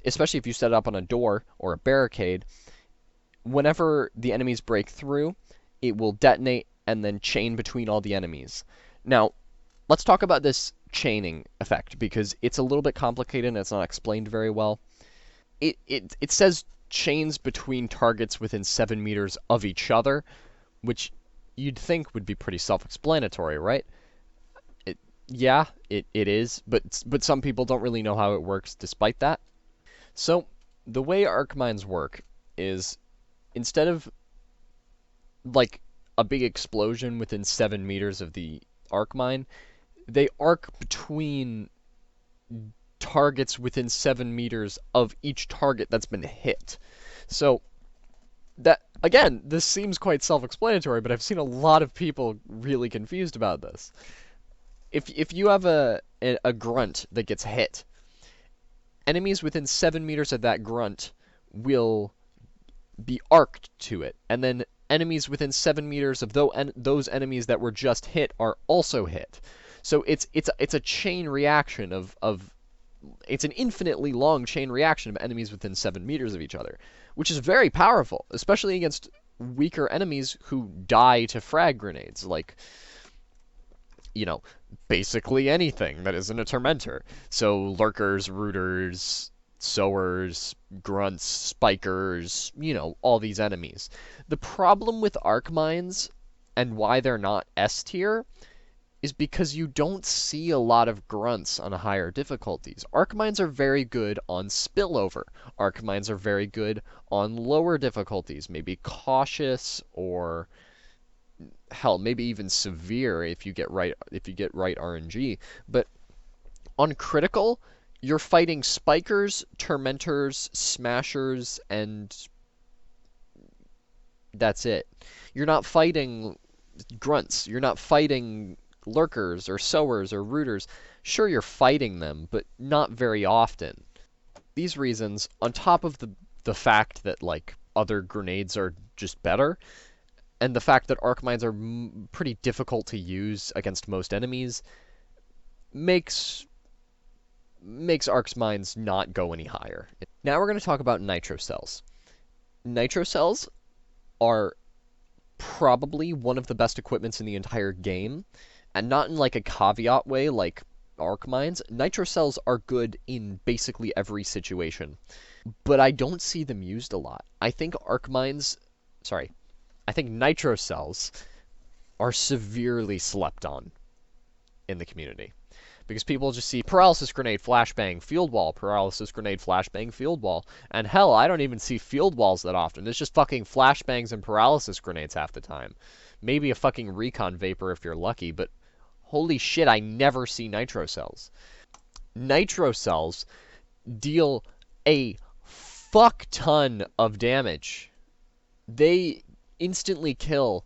especially if you set it up on a door or a barricade, whenever the enemies break through, it will detonate and then chain between all the enemies. Now, let's talk about this chaining effect, because it's a little bit complicated and it's not explained very well. It says chains between targets within 7 meters of each other, which you'd think would be pretty self-explanatory, right? Yeah, it is, but some people don't really know how it works despite that. So, the way arc mines work is, instead of like a big explosion within 7 meters of the arc mine, they arc between targets within 7 meters of each target that's been hit. So, that, again, this seems quite self-explanatory, but I've seen a lot of people really confused about this. If you have a grunt that gets hit, enemies within 7 meters of that grunt will be arced to it, and then enemies within 7 meters of those enemies that were just hit are also hit. So it's a chain reaction it's an infinitely long chain reaction of enemies within 7 meters of each other, which is very powerful, especially against weaker enemies who die to frag grenades, like, you know, basically anything that isn't a tormentor. So lurkers, rooters, sowers, grunts, spikers, you know, all these enemies. The problem with arc mines, and why they're not S tier, is because you don't see a lot of grunts on higher difficulties. Arc mines are very good on spillover. Arc mines are very good on lower difficulties, maybe cautious, or hell, maybe even severe if you get right RNG. But on critical, you're fighting spikers, tormentors, smashers, and that's it. You're not fighting grunts. You're not fighting lurkers or sowers or rooters. Sure, you're fighting them, but not very often. These reasons, on top of the fact that, like, other grenades are just better, and the fact that arc mines are pretty difficult to use against most enemies, makes makes Ark's mines not go any higher. Now we're going to talk about Nitro Cells. Nitro Cells are probably one of the best equipments in the entire game, and not in like a caveat way like Arc mines. Nitro Cells are good in basically every situation, but I don't see them used a lot. I think I think Nitro Cells are severely slept on in the community. Because people just see Paralysis Grenade, Flashbang, Field Wall, Paralysis Grenade, Flashbang, Field Wall. And hell, I don't even see Field Walls that often. It's just fucking Flashbangs and Paralysis Grenades half the time. Maybe a fucking Recon Vapor if you're lucky, but holy shit, I never see Nitro Cells. Nitro Cells deal a fuck ton of damage. They instantly kill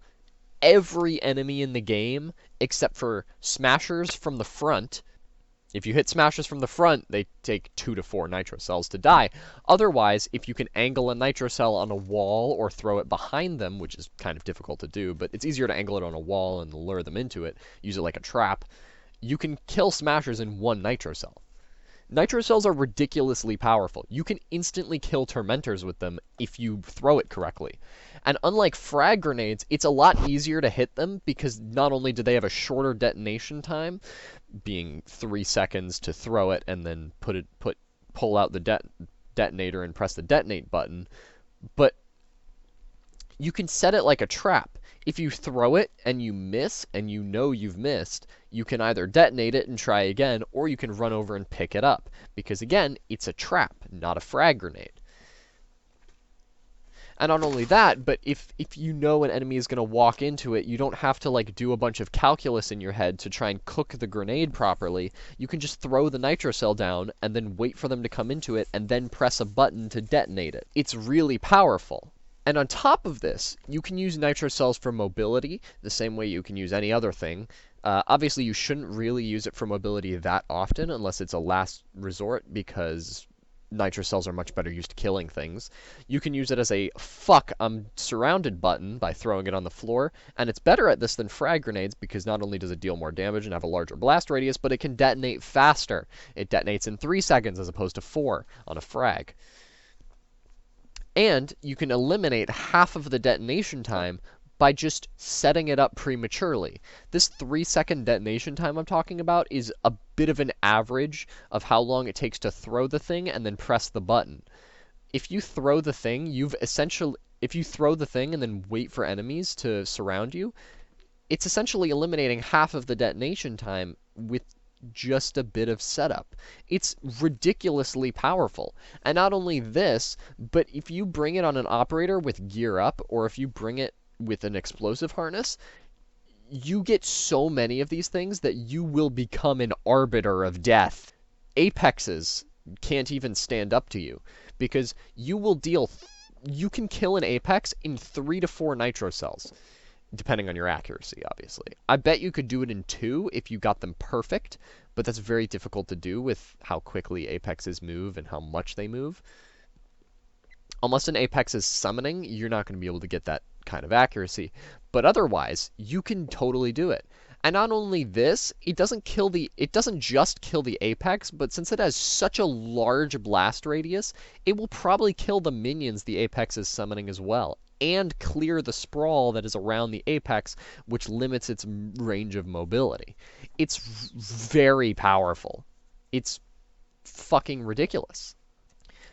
every enemy in the game except for smashers from the front. If you hit smashers from the front, they take 2 to 4 Nitro Cells to die. Otherwise, if you can angle a Nitro Cell on a wall or throw it behind them, which is kind of difficult to do, but it's easier to angle it on a wall and lure them into it, use it like a trap, you can kill smashers in 1 Nitro Cell. Nitro Cells are ridiculously powerful. You can instantly kill Tormentors with them if you throw it correctly. And unlike Frag Grenades, it's a lot easier to hit them because not only do they have a shorter detonation time, being 3 seconds to throw it and then pull out the detonator and press the detonate button, but you can set it like a trap. If you throw it and you miss and you know you've missed, you can either detonate it and try again, or you can run over and pick it up. Because again, it's a trap, not a frag grenade. And not only that, but if you know an enemy is going to walk into it, you don't have to like do a bunch of calculus in your head to try and cook the grenade properly. You can just throw the Nitro Cell down and then wait for them to come into it and then press a button to detonate it. It's really powerful. And on top of this, you can use Nitro Cells for mobility, the same way you can use any other thing. Obviously, you shouldn't really use it for mobility that often, unless it's a last resort, because Nitro Cells are much better used to killing things. You can use it as a fuck, I'm surrounded button by throwing it on the floor, and it's better at this than Frag Grenades, because not only does it deal more damage and have a larger blast radius, but it can detonate faster. It detonates in 3 seconds as opposed to 4 on a frag. And you can eliminate half of the detonation time by just setting it up prematurely. This 3-second detonation time I'm talking about is a bit of an average of how long it takes to throw the thing and then press the button. If you throw the thing, if you throw the thing and then wait for enemies to surround you, it's essentially eliminating half of the detonation time with just a bit of setup. It's ridiculously powerful. And not only this, but if you bring it on an operator with gear up, or if you bring it with an explosive harness, you get so many of these things that you will become an arbiter of death. Apexes can't even stand up to you, because you can kill an Apex in 3 to 4 Nitro Cells. Depending on your accuracy, obviously. I bet you could do it in 2 if you got them perfect, but that's very difficult to do with how quickly Apexes move and how much they move. Unless an Apex is summoning, you're not going to be able to get that kind of accuracy. But otherwise, you can totally do it. And not only this, it doesn't just kill the Apex, but since it has such a large blast radius, it will probably kill the minions the Apex is summoning as well, and clear the sprawl that is around the Apex, which limits its range of mobility. It's very powerful. It's fucking ridiculous.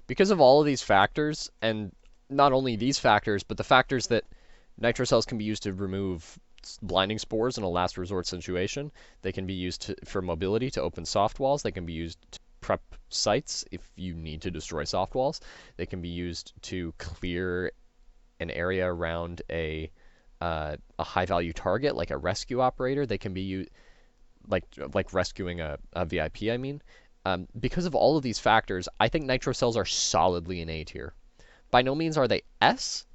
Because of all of these factors, and not only these factors, but the factors that Nitro Cells can be used to remove blinding spores in a last resort situation, they can be used for mobility to open soft walls, they can be used to prep sites if you need to destroy soft walls, they can be used to clear an area around a high value target, like a rescue operator. They can be used like rescuing a VIP, I mean. Because of all of these factors, I think Nitro Cells are solidly an A tier. By no means are they S,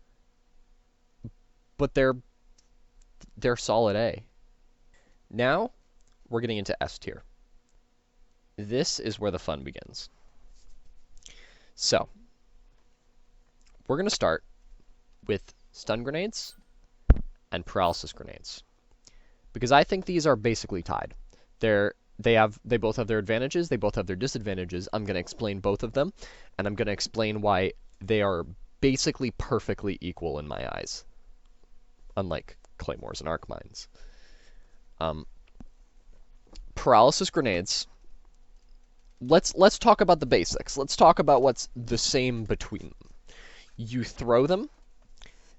but they're solid A. Now, we're getting into S tier. This is where the fun begins. So, we're going to start with stun grenades and paralysis grenades, because I think these are basically tied. They're They both have their advantages, they both have their disadvantages. I'm going to explain both of them, and I'm going to explain why they are basically perfectly equal in my eyes, unlike Claymores and Arc Mines. Paralysis grenades. Let's talk about the basics. Let's talk about what's the same between them. You throw them,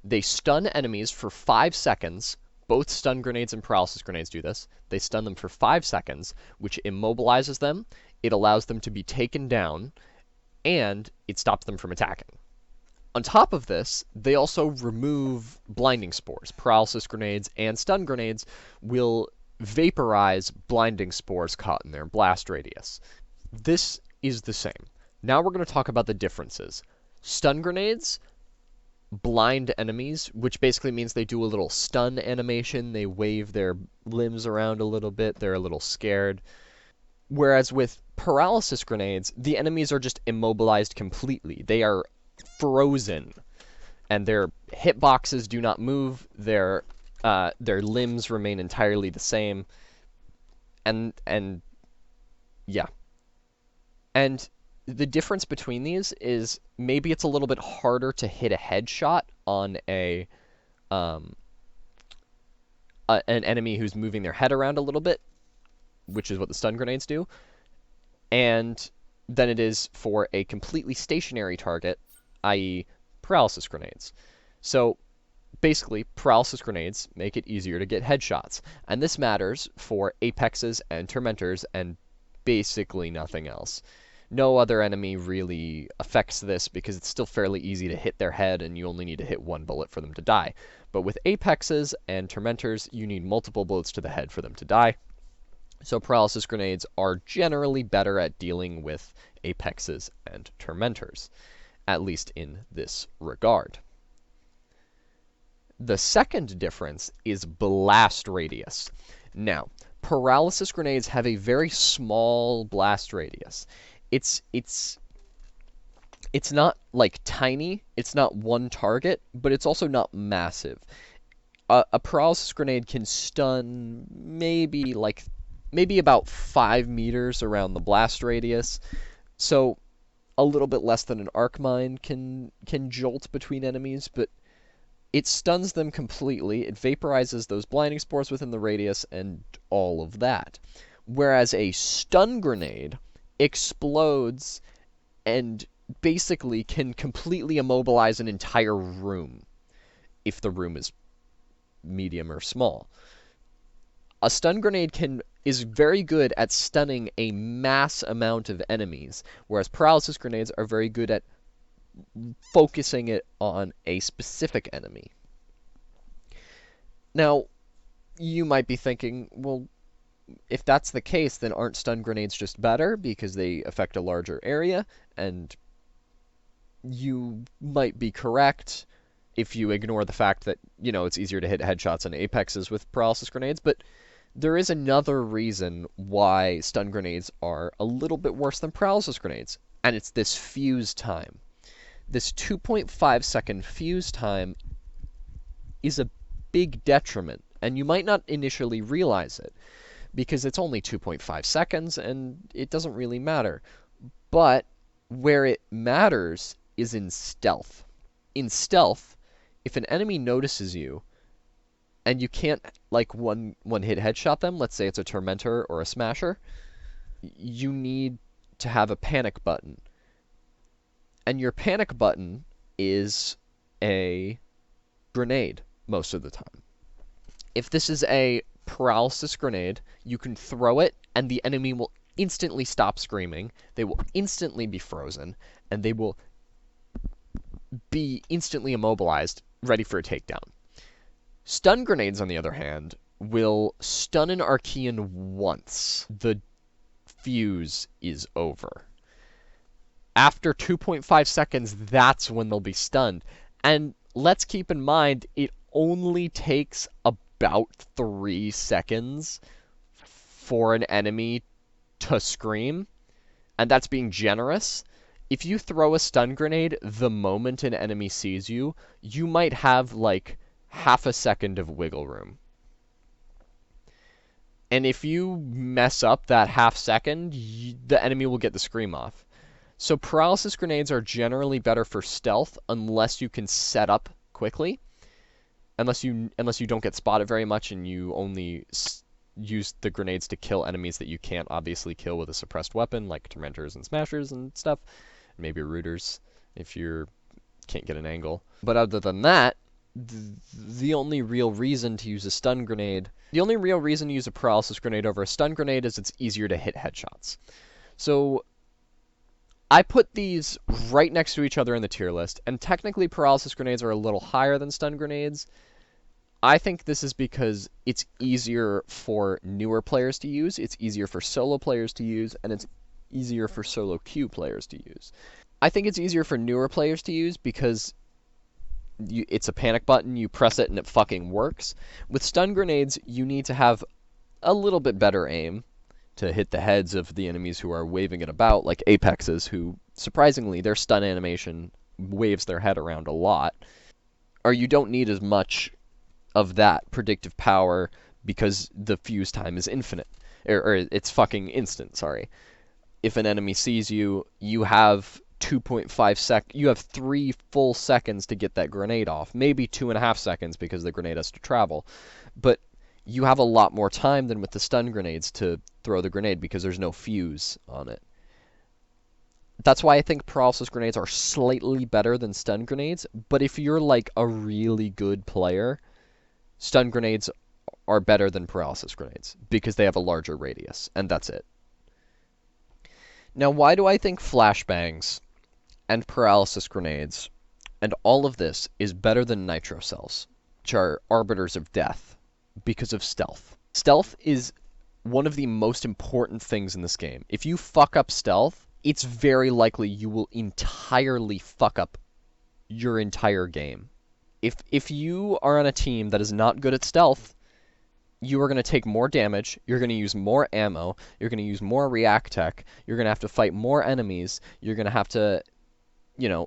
they stun enemies for 5 seconds. Both stun grenades and paralysis grenades do this. They stun them for 5 seconds, which immobilizes them, it allows them to be taken down, and it stops them from attacking. On top of this, they also remove blinding spores. Paralysis grenades and stun grenades will vaporize blinding spores caught in their blast radius. This is the same. Now we're going to talk about the differences. Stun grenades blind enemies, which basically means they do a little stun animation. They wave their limbs around a little bit. They're a little scared. Whereas with paralysis grenades, the enemies are just immobilized completely. They are frozen, and their hitboxes do not move. Their limbs remain entirely the same. And yeah. And the difference between these is maybe it's a little bit harder to hit a headshot on an enemy who's moving their head around a little bit, which is what the stun grenades do, and than it is for a completely stationary target, i.e. paralysis grenades. So basically, paralysis grenades make it easier to get headshots, and this matters for Apexes and Tormentors and basically nothing else. No other enemy really affects this because it's still fairly easy to hit their head and you only need to hit one bullet for them to die. But with Apexes and Tormentors, you need multiple bullets to the head for them to die. So paralysis grenades are generally better at dealing with Apexes and Tormentors, at least in this regard. The second difference is blast radius. Now, paralysis grenades have a very small blast radius. It's not like tiny, it's not one target, but it's also not massive. A paralysis grenade can stun maybe about 5 meters around the blast radius, so a little bit less than an arc mine can jolt between enemies, but it stuns them completely, it vaporizes those blinding spores within the radius, and all of that. Whereas a stun grenade explodes and basically can completely immobilize an entire room, if the room is medium or small. A stun grenade is very good at stunning a mass amount of enemies, whereas paralysis grenades are very good at focusing it on a specific enemy. Now, you might be thinking, well, if that's the case, then aren't stun grenades just better because they affect a larger area? And you might be correct if you ignore the fact that, it's easier to hit headshots on Apexes with paralysis grenades, but there is another reason why stun grenades are a little bit worse than paralysis grenades, and it's this fuse time. This 2.5 second fuse time is a big detriment, and you might not initially realize it, because it's only 2.5 seconds, and it doesn't really matter. But where it matters is in stealth. In stealth, if an enemy notices you, and you can't, one-hit headshot them, let's say it's a Tormentor or a Smasher, you need to have a panic button. And your panic button is a grenade most of the time. If this is a paralysis grenade, you can throw it, and the enemy will instantly stop screaming, they will instantly be frozen, and they will be instantly immobilized, ready for a takedown. Stun grenades, on the other hand, will stun an Archean once. The fuse is over. After 2.5 seconds, that's when they'll be stunned. And let's keep in mind, it only takes about 3 seconds for an enemy to scream, and that's being generous. If you throw a stun grenade the moment an enemy sees you, you might have half a second of wiggle room. And if you mess up that half second, the enemy will get the scream off. So paralysis grenades are generally better for stealth unless you can set up quickly. Unless you don't get spotted very much and you only use the grenades to kill enemies that you can't obviously kill with a suppressed weapon, like Tormentors and Smashers and stuff. Maybe Rooters if you can't get an angle. But other than that, the only real reason to use a stun grenade, the only real reason to use a paralysis grenade over a stun grenade is it's easier to hit headshots. So I put these right next to each other in the tier list, and technically paralysis grenades are a little higher than stun grenades. I think this is because it's easier for newer players to use, it's easier for solo players to use, and it's easier for solo queue players to use. I think it's easier for newer players to use because it's a panic button, you press it and it fucking works. With stun grenades, you need to have a little bit better aim to hit the heads of the enemies who are waving it about, like Apexes, who, surprisingly, their stun animation waves their head around a lot. Or you don't need as much of that predictive power because the fuse time is infinite. Or it's fucking instant, sorry. If an enemy sees you, you have 2.5 you have 3 full seconds to get that grenade off. Maybe 2.5 seconds because the grenade has to travel. But you have a lot more time than with the stun grenades to throw the grenade because there's no fuse on it. That's why I think paralysis grenades are slightly better than stun grenades, but if you're like a really good player, stun grenades are better than paralysis grenades because they have a larger radius, and that's it. Now, why do I think flashbangs and paralysis grenades and all of this is better than Nitro Cells, which are arbiters of death? Because of stealth. Stealth is one of the most important things in this game. If you fuck up stealth, it's very likely you will entirely fuck up your entire game. If you are on a team that is not good at stealth, you are going to take more damage, you're going to use more ammo, you're going to use more react tech, you're going to have to fight more enemies, you're going to have to,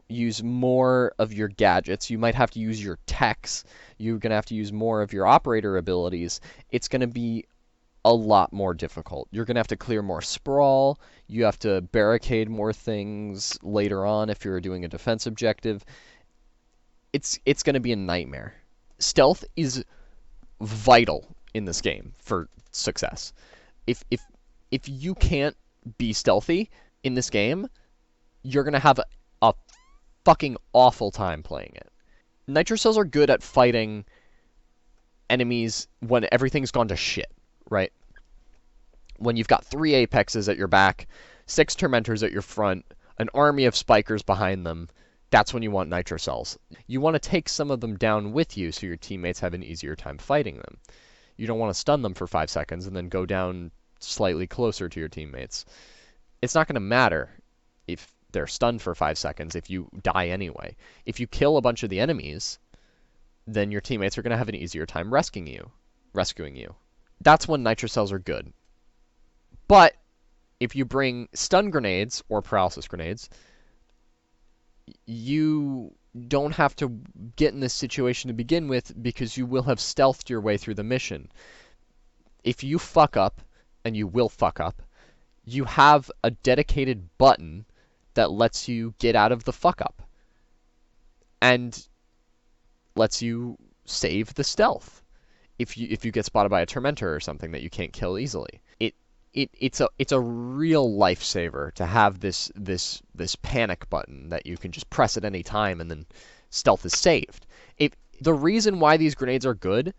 use more of your gadgets, you might have to use your techs, you're going to have to use more of your operator abilities. It's going to be a lot more difficult. You're going to have to clear more sprawl, you have to barricade more things later on if you're doing a defense objective. It's going to be a nightmare. Stealth is vital in this game for success. If you can't be stealthy in this game, you're going to have a fucking awful time playing it. Nitro Cells are good at fighting enemies when everything's gone to shit, right? When you've got 3 Apexes at your back, 6 Tormentors at your front, an army of Spikers behind them, that's when you want Nitro Cells. You want to take some of them down with you so your teammates have an easier time fighting them. You don't want to stun them for 5 seconds and then go down slightly closer to your teammates. It's not going to matter if they're stunned for 5 seconds if you die anyway. If you kill a bunch of the enemies, then your teammates are going to have an easier time rescuing you. That's when Nitro Cells are good. But if you bring stun grenades or paralysis grenades, you don't have to get in this situation to begin with because you will have stealthed your way through the mission. If you fuck up, and you will fuck up, you have a dedicated button that lets you get out of the fuck up and lets you save the stealth if you get spotted by a Tormentor or something that you can't kill easily. It's a real lifesaver to have this panic button that you can just press at any time and then stealth is saved. The reason why these grenades are good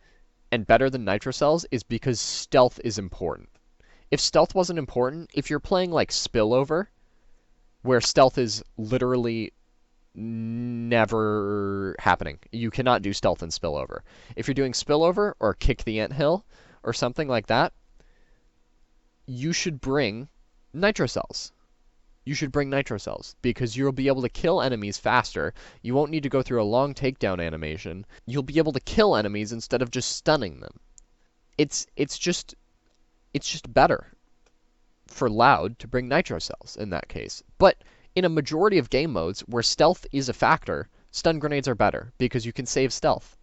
and better than Nitro Cells is because stealth is important. If stealth wasn't important, if you're playing like Spillover, where stealth is literally never happening, you cannot do stealth in Spillover. If you're doing Spillover or Kick the Anthill or something like that, you should bring Nitro Cells. You should bring Nitro Cells because you'll be able to kill enemies faster. You won't need to go through a long takedown animation. You'll be able to kill enemies instead of just stunning them. It's just better for Loud to bring Nitro Cells in that case. But in a majority of game modes where stealth is a factor, stun grenades are better because you can save stealth.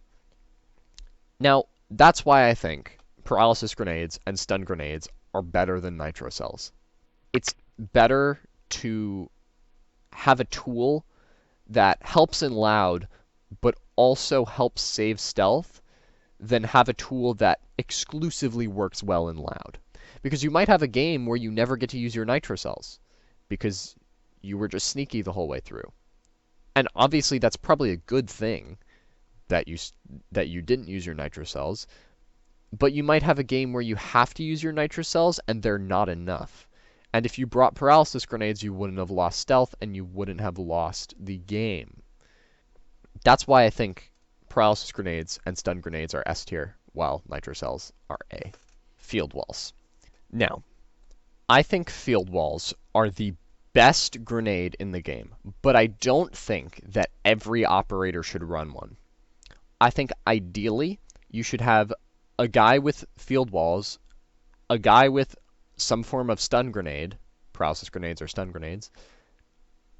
Now, that's why I think Paralysis Grenades and Stun Grenades are better than Nitro Cells. It's better to have a tool that helps in loud, but also helps save stealth, than have a tool that exclusively works well in loud. Because you might have a game where you never get to use your Nitro Cells, because you were just sneaky the whole way through. And obviously that's probably a good thing that you didn't use your Nitro Cells, but you might have a game where you have to use your Nitro Cells and they're not enough. And if you brought Paralysis Grenades, you wouldn't have lost stealth and you wouldn't have lost the game. That's why I think Paralysis Grenades and Stun Grenades are S tier, while Nitro Cells are A. Field Walls. Now, I think Field Walls are the best grenade in the game, but I don't think that every operator should run one. I think ideally you should have a guy with Field Walls, a guy with some form of Stun Grenade, Paralysis Grenades or Stun Grenades,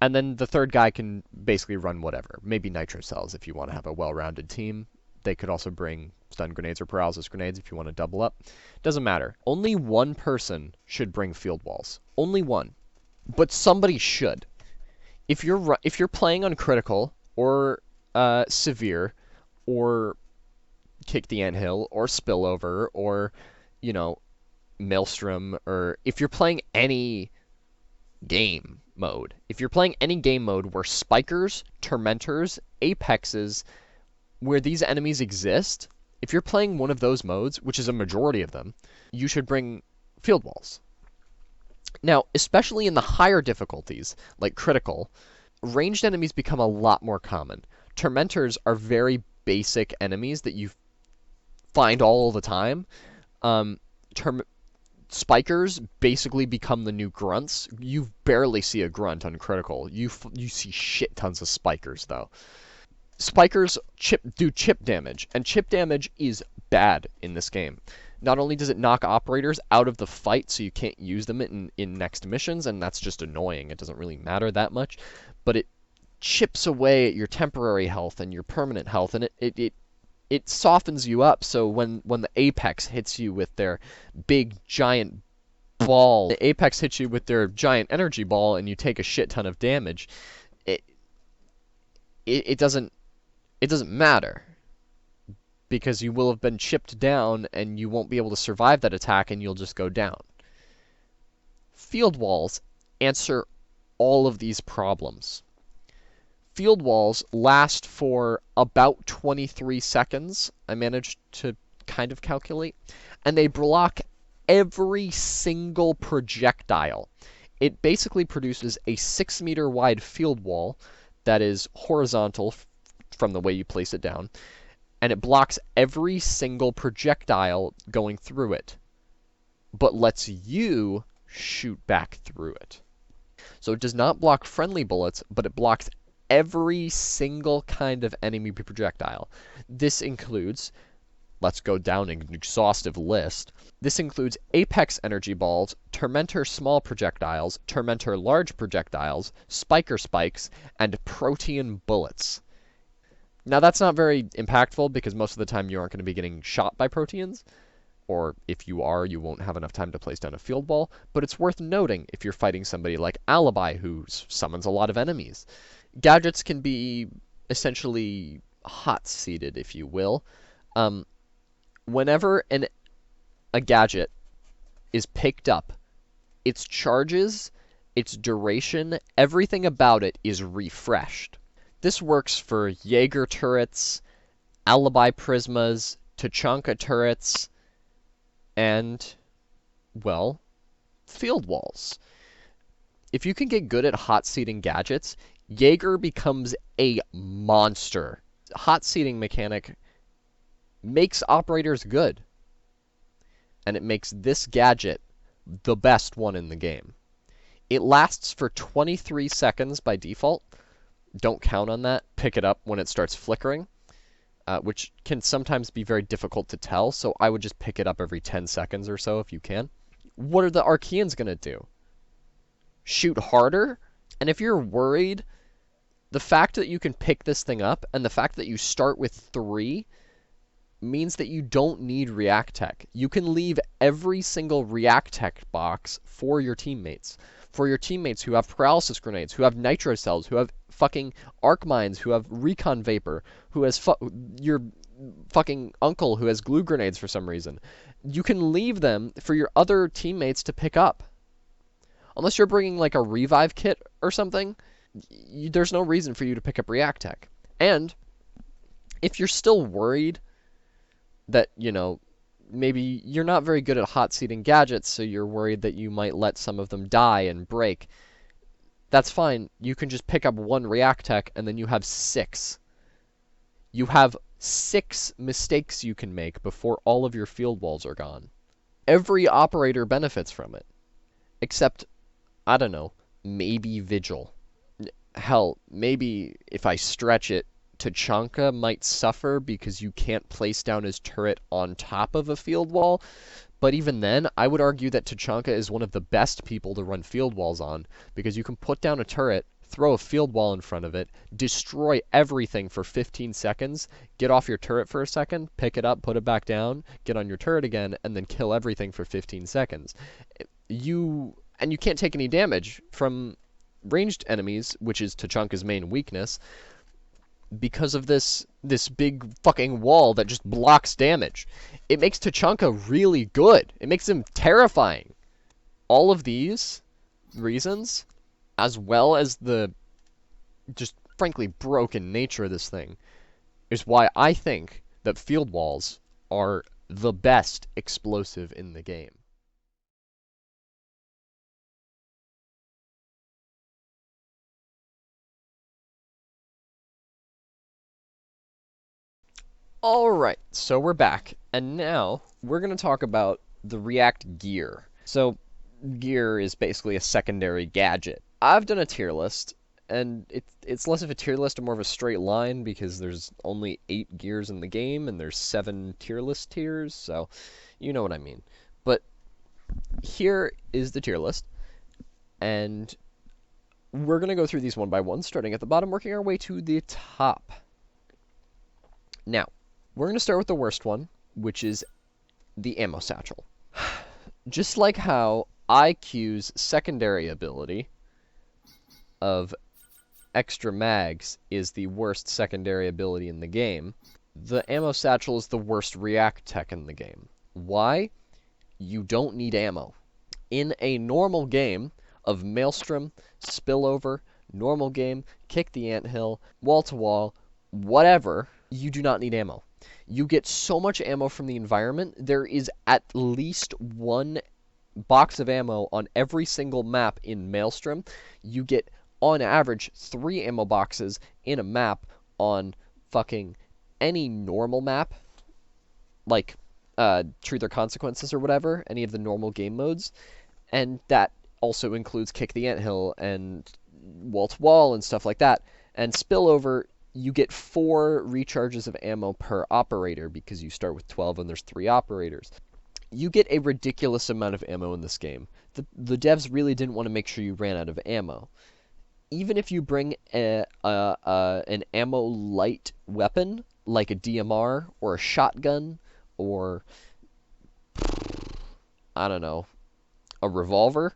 and then the third guy can basically run whatever. Maybe Nitro Cells if you want to have a well-rounded team. They could also bring Stun Grenades or Paralysis Grenades if you want to double up. Doesn't matter. Only one person should bring Field Walls. Only one. But somebody should. If you're playing on Critical or Severe or Kick the Anthill or Spillover or, Maelstrom, or if you're playing any game mode, where Spikers, Tormentors, Apexes, where these enemies exist, if you're playing one of those modes, which is a majority of them, you should bring Field Walls. Now, especially in the higher difficulties, like Critical, ranged enemies become a lot more common. Tormentors are very basic enemies that you find all the time. Spikers basically become the new grunts. You barely see a grunt on Critical. You see shit tons of Spikers, though. Spikers do chip damage, and chip damage is bad in this game. Not only does it knock operators out of the fight so you can't use them in next missions, and that's just annoying. It doesn't really matter that much, but it chips away at your temporary health and your permanent health, and it softens you up, so when the Apex hits you with their big giant ball, the Apex hits you with their giant energy ball and you take a shit ton of damage, it doesn't matter, because you will have been chipped down and you won't be able to survive that attack and you'll just go down. Field Walls answer all of these problems. Field Walls last for about 23 seconds, I managed to kind of calculate, and they block every single projectile. It basically produces a 6-meter wide field wall that is horizontal from the way you place it down, and it blocks every single projectile going through it, but lets you shoot back through it. So it does not block friendly bullets, but it blocks every single kind of enemy projectile. This includes, let's go down an exhaustive list. This includes Apex energy balls, Tormentor small projectiles, Tormentor large projectiles, Spiker spikes, and Protean bullets. Now that's not very impactful because most of the time you aren't going to be getting shot by Proteans, or if you are, you won't have enough time to place down a field ball, but it's worth noting if you're fighting somebody like Alibi who summons a lot of enemies. Gadgets can be essentially hot-seated, if you will. Whenever a gadget is picked up, its charges, its duration, everything about it is refreshed. This works for Jaeger turrets, Alibi prismas, Tachanka turrets, and, well, field walls. If you can get good at hot-seating gadgets, Jaeger becomes a monster. Hot seating mechanic makes operators good, and it makes this gadget the best one in the game. It lasts for 23 seconds by default. Don't count on that. Pick it up when it starts flickering, which can sometimes be very difficult to tell, so I would just pick it up every 10 seconds or so if you can. What are the Archeans going to do? Shoot harder? And if you're worried, the fact that you can pick this thing up and the fact that you start with 3 means that you don't need React Tech. You can leave every single React Tech box for your teammates. For your teammates who have Paralysis Grenades, who have Nitro Cells, who have fucking Arc Mines, who have Recon Vapor, who has your fucking uncle who has Glue Grenades for some reason. You can leave them for your other teammates to pick up. Unless you're bringing like a revive kit or something, there's no reason for you to pick up React Tech. And if you're still worried that, you know, maybe you're not very good at hot seating gadgets, so you're worried that you might let some of them die and break, that's fine. You can just pick up one React Tech and then you have 6. You have 6 mistakes you can make before all of your field walls are gone. Every operator benefits from it. Except, I don't know, maybe Vigil. Hell, maybe if I stretch it, Tachanka might suffer because you can't place down his turret on top of a field wall. But even then, I would argue that Tachanka is one of the best people to run field walls on, because you can put down a turret, throw a field wall in front of it, destroy everything for 15 seconds, get off your turret for a second, pick it up, put it back down, get on your turret again, and then kill everything for 15 seconds. You can't take any damage from ranged enemies, which is Tachanka's main weakness, because of this big fucking wall that just blocks damage. It makes Tachanka really good. It makes him terrifying. All of these reasons, as well as the just frankly broken nature of this thing, is why I think that field walls are the best explosive in the game. Alright, so we're back, and now we're going to talk about the React gear. So, gear is basically a secondary gadget. I've done a tier list, and it's less of a tier list and more of a straight line, because there's only 8 gears in the game, and there's 7 tier list tiers, so you know what I mean. But here is the tier list, and we're going to go through these one by one, starting at the bottom, working our way to the top. Now, we're going to start with the worst one, which is the Ammo Satchel. Just like how IQ's secondary ability of extra mags is the worst secondary ability in the game, the Ammo Satchel is the worst React Tech in the game. Why? You don't need ammo. In a normal game of Maelstrom, Spillover, normal game, Kick the Anthill, wall-to-wall, whatever, you do not need ammo. You get so much ammo from the environment. There is at least 1 box of ammo on every single map in Maelstrom. You get, on average, 3 ammo boxes in a map on fucking any normal map, like Truth or Consequences or whatever, any of the normal game modes. And that also includes Kick the Anthill and wall-to-wall and stuff like that. And Spillover, you get 4 recharges of ammo per operator because you start with 12 and there's 3 operators. You get a ridiculous amount of ammo in this game. The devs really didn't want to make sure you ran out of ammo. Even if you bring an ammo light weapon, like a DMR or a shotgun or, I don't know, a revolver,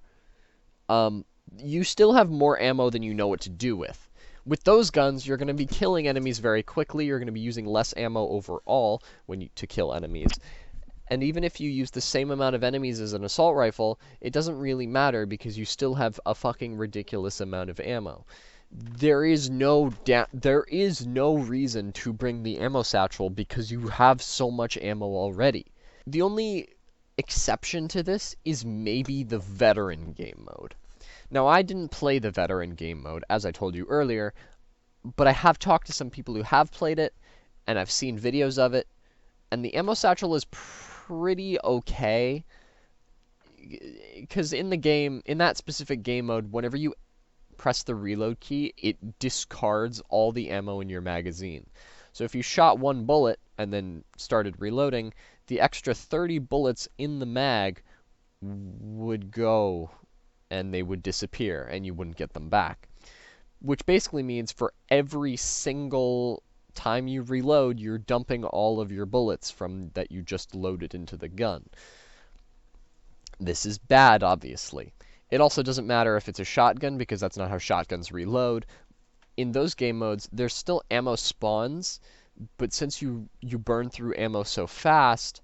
you still have more ammo than you know what to do with. With those guns, you're going to be killing enemies very quickly. You're going to be using less ammo overall to kill enemies. And even if you use the same amount of enemies as an assault rifle, it doesn't really matter because you still have a fucking ridiculous amount of ammo. There is no reason to bring the Ammo Satchel because you have so much ammo already. The only exception to this is maybe the Veteran game mode. Now, I didn't play the Veteran game mode, as I told you earlier, but I have talked to some people who have played it, and I've seen videos of it, and the Ammo Satchel is pretty okay, because in that specific game mode, whenever you press the reload key, it discards all the ammo in your magazine. So if you shot 1 bullet and then started reloading, the extra 30 bullets in the mag would go and they would disappear and you wouldn't get them back. Which basically means for every single time you reload, you're dumping all of your bullets from that you just loaded into the gun. This is bad, obviously. It also doesn't matter if it's a shotgun, because that's not how shotguns reload. In those game modes, there's still ammo spawns, but since you burn through ammo so fast,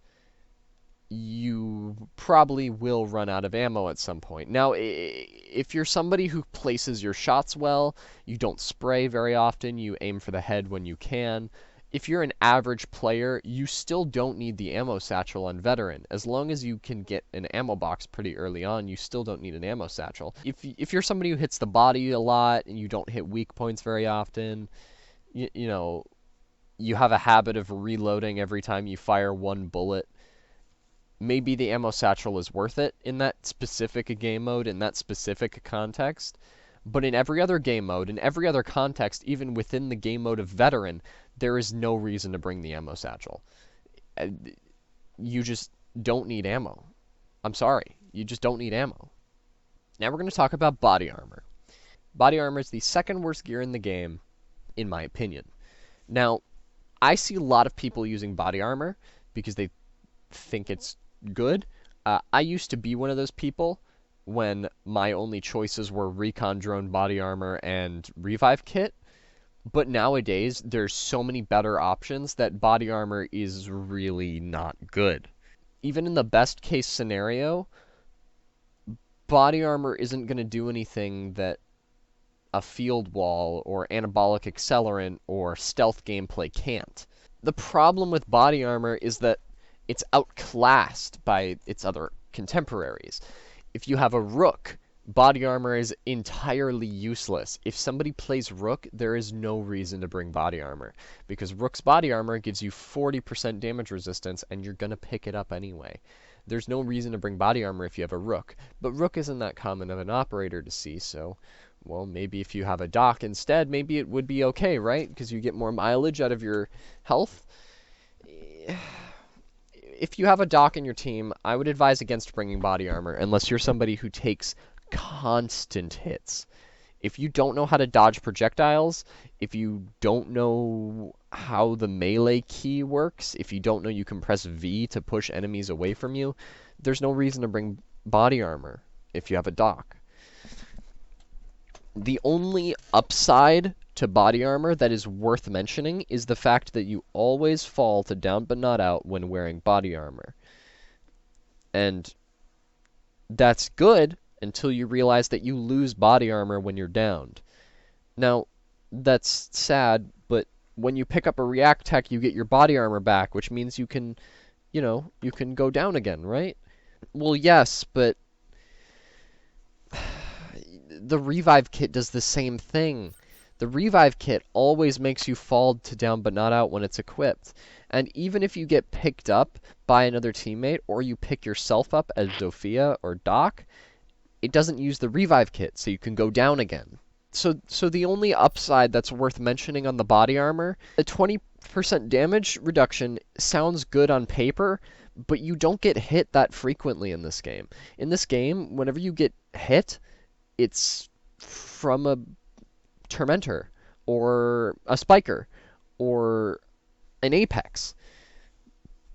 you probably will run out of ammo at some point. Now, if you're somebody who places your shots well, you don't spray very often, you aim for the head when you can. If you're an average player, you still don't need the ammo satchel on veteran. As long as you can get an ammo box pretty early on, you still don't need an ammo satchel. If you're somebody who hits the body a lot and you don't hit weak points very often, you know, you have a habit of reloading every time you fire one bullet, maybe the ammo satchel is worth it in that specific game mode, in that specific context. But in every other game mode, in every other context, even within the game mode of veteran, there is no reason to bring the ammo satchel. You just don't need ammo. I'm sorry, you just don't need ammo. Now we're going to talk about body armor. Body armor is the second worst gear in the game, in my opinion. Now, I see a lot of people using body armor because they think it's good. I used to be one of those people when my only choices were Recon Drone body armor and revive kit. But nowadays, there's so many better options that body armor is really not good. Even in the best case scenario, body armor isn't going to do anything that a field wall or anabolic accelerant or stealth gameplay can't. The problem with body armor is that it's outclassed by its other contemporaries. If you have a Rook, body armor is entirely useless. If somebody plays Rook, there is no reason to bring body armor, because Rook's body armor gives you 40% damage resistance, and you're going to pick it up anyway. There's no reason to bring body armor if you have a Rook, but Rook isn't that common of an operator to see, so, well, maybe if you have a Doc instead, maybe it would be okay, right? Because you get more mileage out of your health. If you have a Doc in your team, I would advise against bringing body armor, unless you're somebody who takes constant hits. If you don't know how to dodge projectiles, if you don't know how the melee key works, if you don't know you can press V to push enemies away from you, there's no reason to bring body armor if you have a Doc. The only upside to body armor that is worth mentioning is the fact that you always fall to down but not out when wearing body armor. And that's good until you realize that you lose body armor when you're downed. Now, that's sad, but when you pick up a react tech, you get your body armor back, which means you can, you can go down again, right? Well, yes, but the revive kit does the same thing. The revive kit always makes you fall to down but not out when it's equipped. And even if you get picked up by another teammate, or you pick yourself up as Zofia or Doc, it doesn't use the revive kit, so you can go down again. So the only upside that's worth mentioning on the body armor, the 20% damage reduction sounds good on paper, but you don't get hit that frequently in this game. In this game, whenever you get hit, it's from a Tormentor, or a Spiker, or an Apex.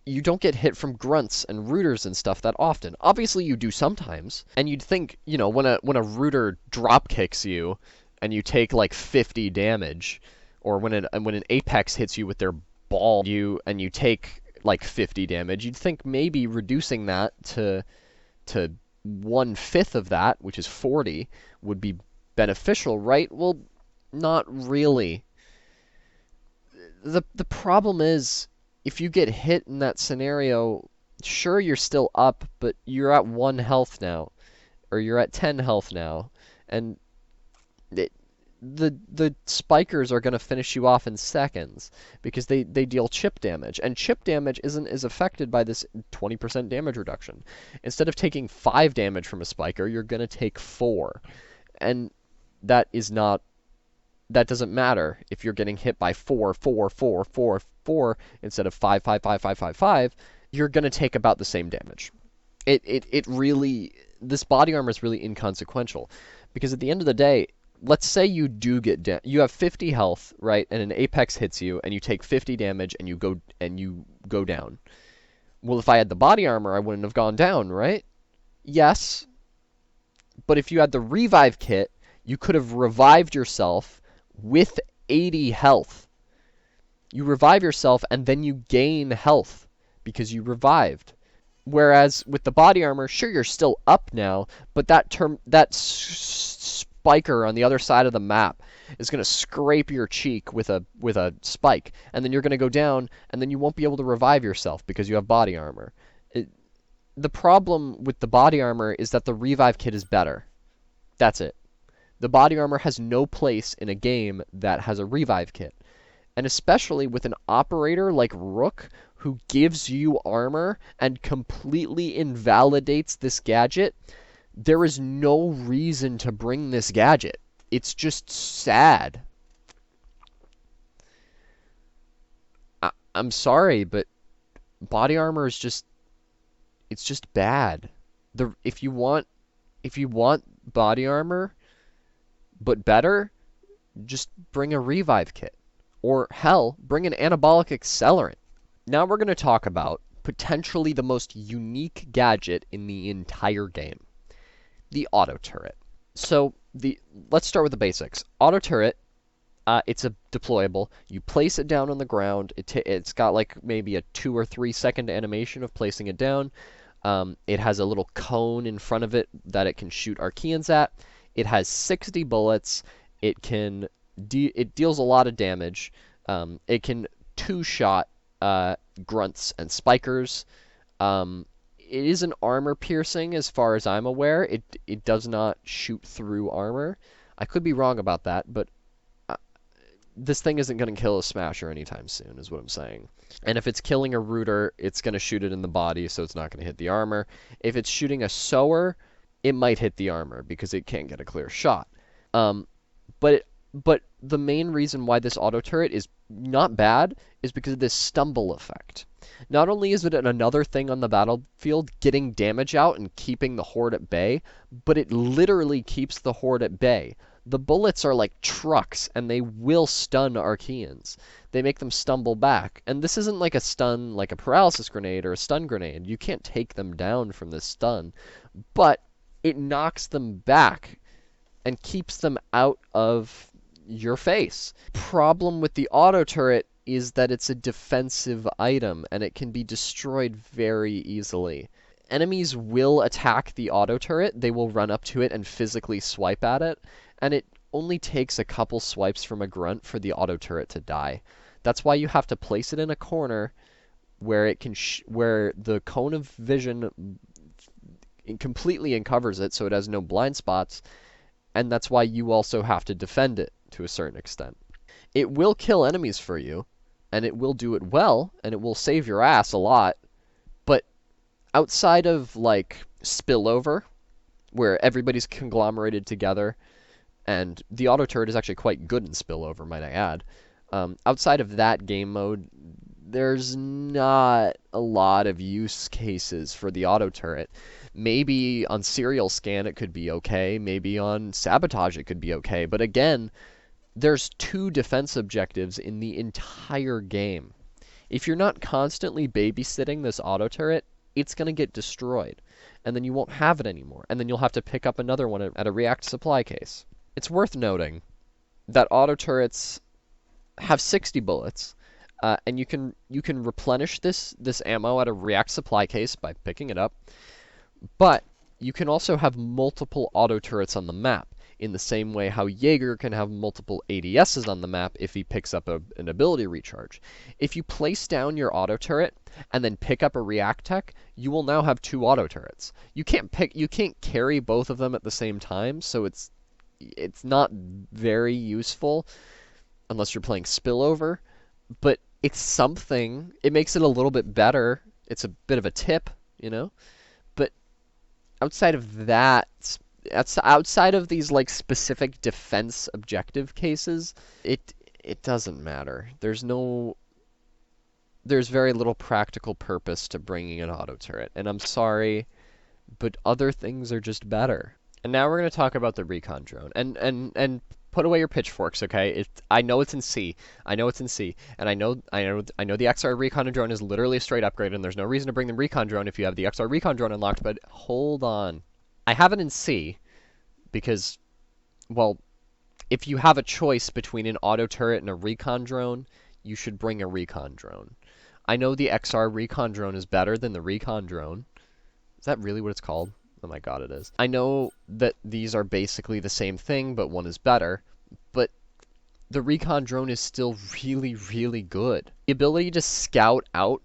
You don't get hit from grunts and rooters and stuff that often. Obviously you do sometimes, and you'd think, when a rooter drop kicks you, and you take like 50 damage, or when an Apex hits you with their ball, and you take like 50 damage, you'd think maybe reducing that to 1/5 of that, which is 40, would be beneficial, right? Well, not really. The problem is, if you get hit in that scenario, sure, you're still up, but you're at 1 health now, or you're at 10 health now, and the spikers are going to finish you off in seconds, because they deal chip damage, and chip damage isn't as affected by this 20% damage reduction. Instead of taking 5 damage from a spiker, you're going to take 4, and that doesn't matter if you're getting hit by 4, 4, 4, 4, 4 instead of 5, 5, 5, 5, 5, 5. You're going to take about the same damage. This body armor is really inconsequential, because at the end of the day, let's say you do get you have 50 health, right? And an apex hits you and you take 50 damage and you go down. Well, if I had the body armor, I wouldn't have gone down, right? Yes. But if you had the revive kit, you could have revived yourself with 80 health. You revive yourself and then you gain health because you revived. Whereas with the body armor, sure, you're still up now, but that spiker on the other side of the map is going to scrape your cheek with a spike, and then you're going to go down, and then you won't be able to revive yourself because you have body armor. The problem with the body armor is that the revive kit is better. That's it. The body armor has no place in a game that has a revive kit. And especially with an operator like Rook, who gives you armor and completely invalidates this gadget, there is no reason to bring this gadget. It's just sad. I'm sorry, but body armor is it's just bad. If you want body armor but better, just bring a revive kit. Or hell, bring an Anabolic Accelerant. Now we're going to talk about potentially the most unique gadget in the entire game. The auto turret. So let's start with the basics. Auto turret, it's a deployable. You place it down on the ground. It's got like maybe a 2 or 3 second animation of placing it down. It has a little cone in front of it that it can shoot Archeans at. It has 60 bullets. It deals a lot of damage. It can two-shot grunts and spikers. It is an armor piercing as far as I'm aware. It does not shoot through armor. I could be wrong about that, but this thing isn't going to kill a Smasher anytime soon, is what I'm saying. And if it's killing a Rooter, it's going to shoot it in the body, so it's not going to hit the armor. If it's shooting a Sower, it might hit the armor because it can't get a clear shot. But the main reason why this auto turret is not bad is because of this stumble effect. Not only is it another thing on the battlefield getting damage out and keeping the horde at bay, but it literally keeps the horde at bay. The bullets are like trucks, and they will stun Archeans. They make them stumble back. And this isn't like a stun, like a paralysis grenade or a stun grenade. You can't take them down from this stun. But it knocks them back and keeps them out of your face. Problem with the auto turret is that it's a defensive item, and it can be destroyed very easily. Enemies will attack the auto turret. They will run up to it and physically swipe at it. And it only takes a couple swipes from a grunt for the auto turret to die. That's why you have to place it in a corner where it can where the cone of vision completely uncovers it, so it has no blind spots, and that's why you also have to defend it to a certain extent. It will kill enemies for you, and it will do it well, and it will save your ass a lot, but outside of like spillover, where everybody's conglomerated together, and the auto turret is actually quite good in spillover, might I add. Outside of that game mode, there's not a lot of use cases for the auto turret. Maybe on serial scan it could be okay. Maybe on sabotage it could be okay. But again, there's 2 defense objectives in the entire game. If you're not constantly babysitting this auto turret, it's going to get destroyed. And then you won't have it anymore. And then you'll have to pick up another one at a React supply case. It's worth noting that auto turrets have 60 bullets, and you can replenish this ammo at a React supply case by picking it up. But you can also have multiple auto turrets on the map, in the same way how Jaeger can have multiple ADSs on the map if he picks up an ability recharge. If you place down your auto turret and then pick up a React tech, you will now have 2 auto turrets. You can't carry both of them at the same time, so it's not very useful unless you're playing spillover, but it's something. It makes it a little bit better. It's a bit of a tip, you know? But outside of that, outside of these like specific defense objective cases, it doesn't matter. There's very little practical purpose to bringing an auto turret, and I'm sorry, but other things are just better. And now we're going to talk about the Recon Drone. And put away your pitchforks, okay? I know it's in C. I know it's in C. And I know the XR Recon Drone is literally a straight upgrade, and there's no reason to bring the Recon Drone if you have the XR Recon Drone unlocked, but hold on. I have it in C because, well, if you have a choice between an auto turret and a Recon Drone, you should bring a Recon Drone. I know the XR Recon Drone is better than the Recon Drone. Is that really what it's called? Oh my god, it is. I know that these are basically the same thing, but one is better, but the Recon Drone is still really, really good. The ability to scout out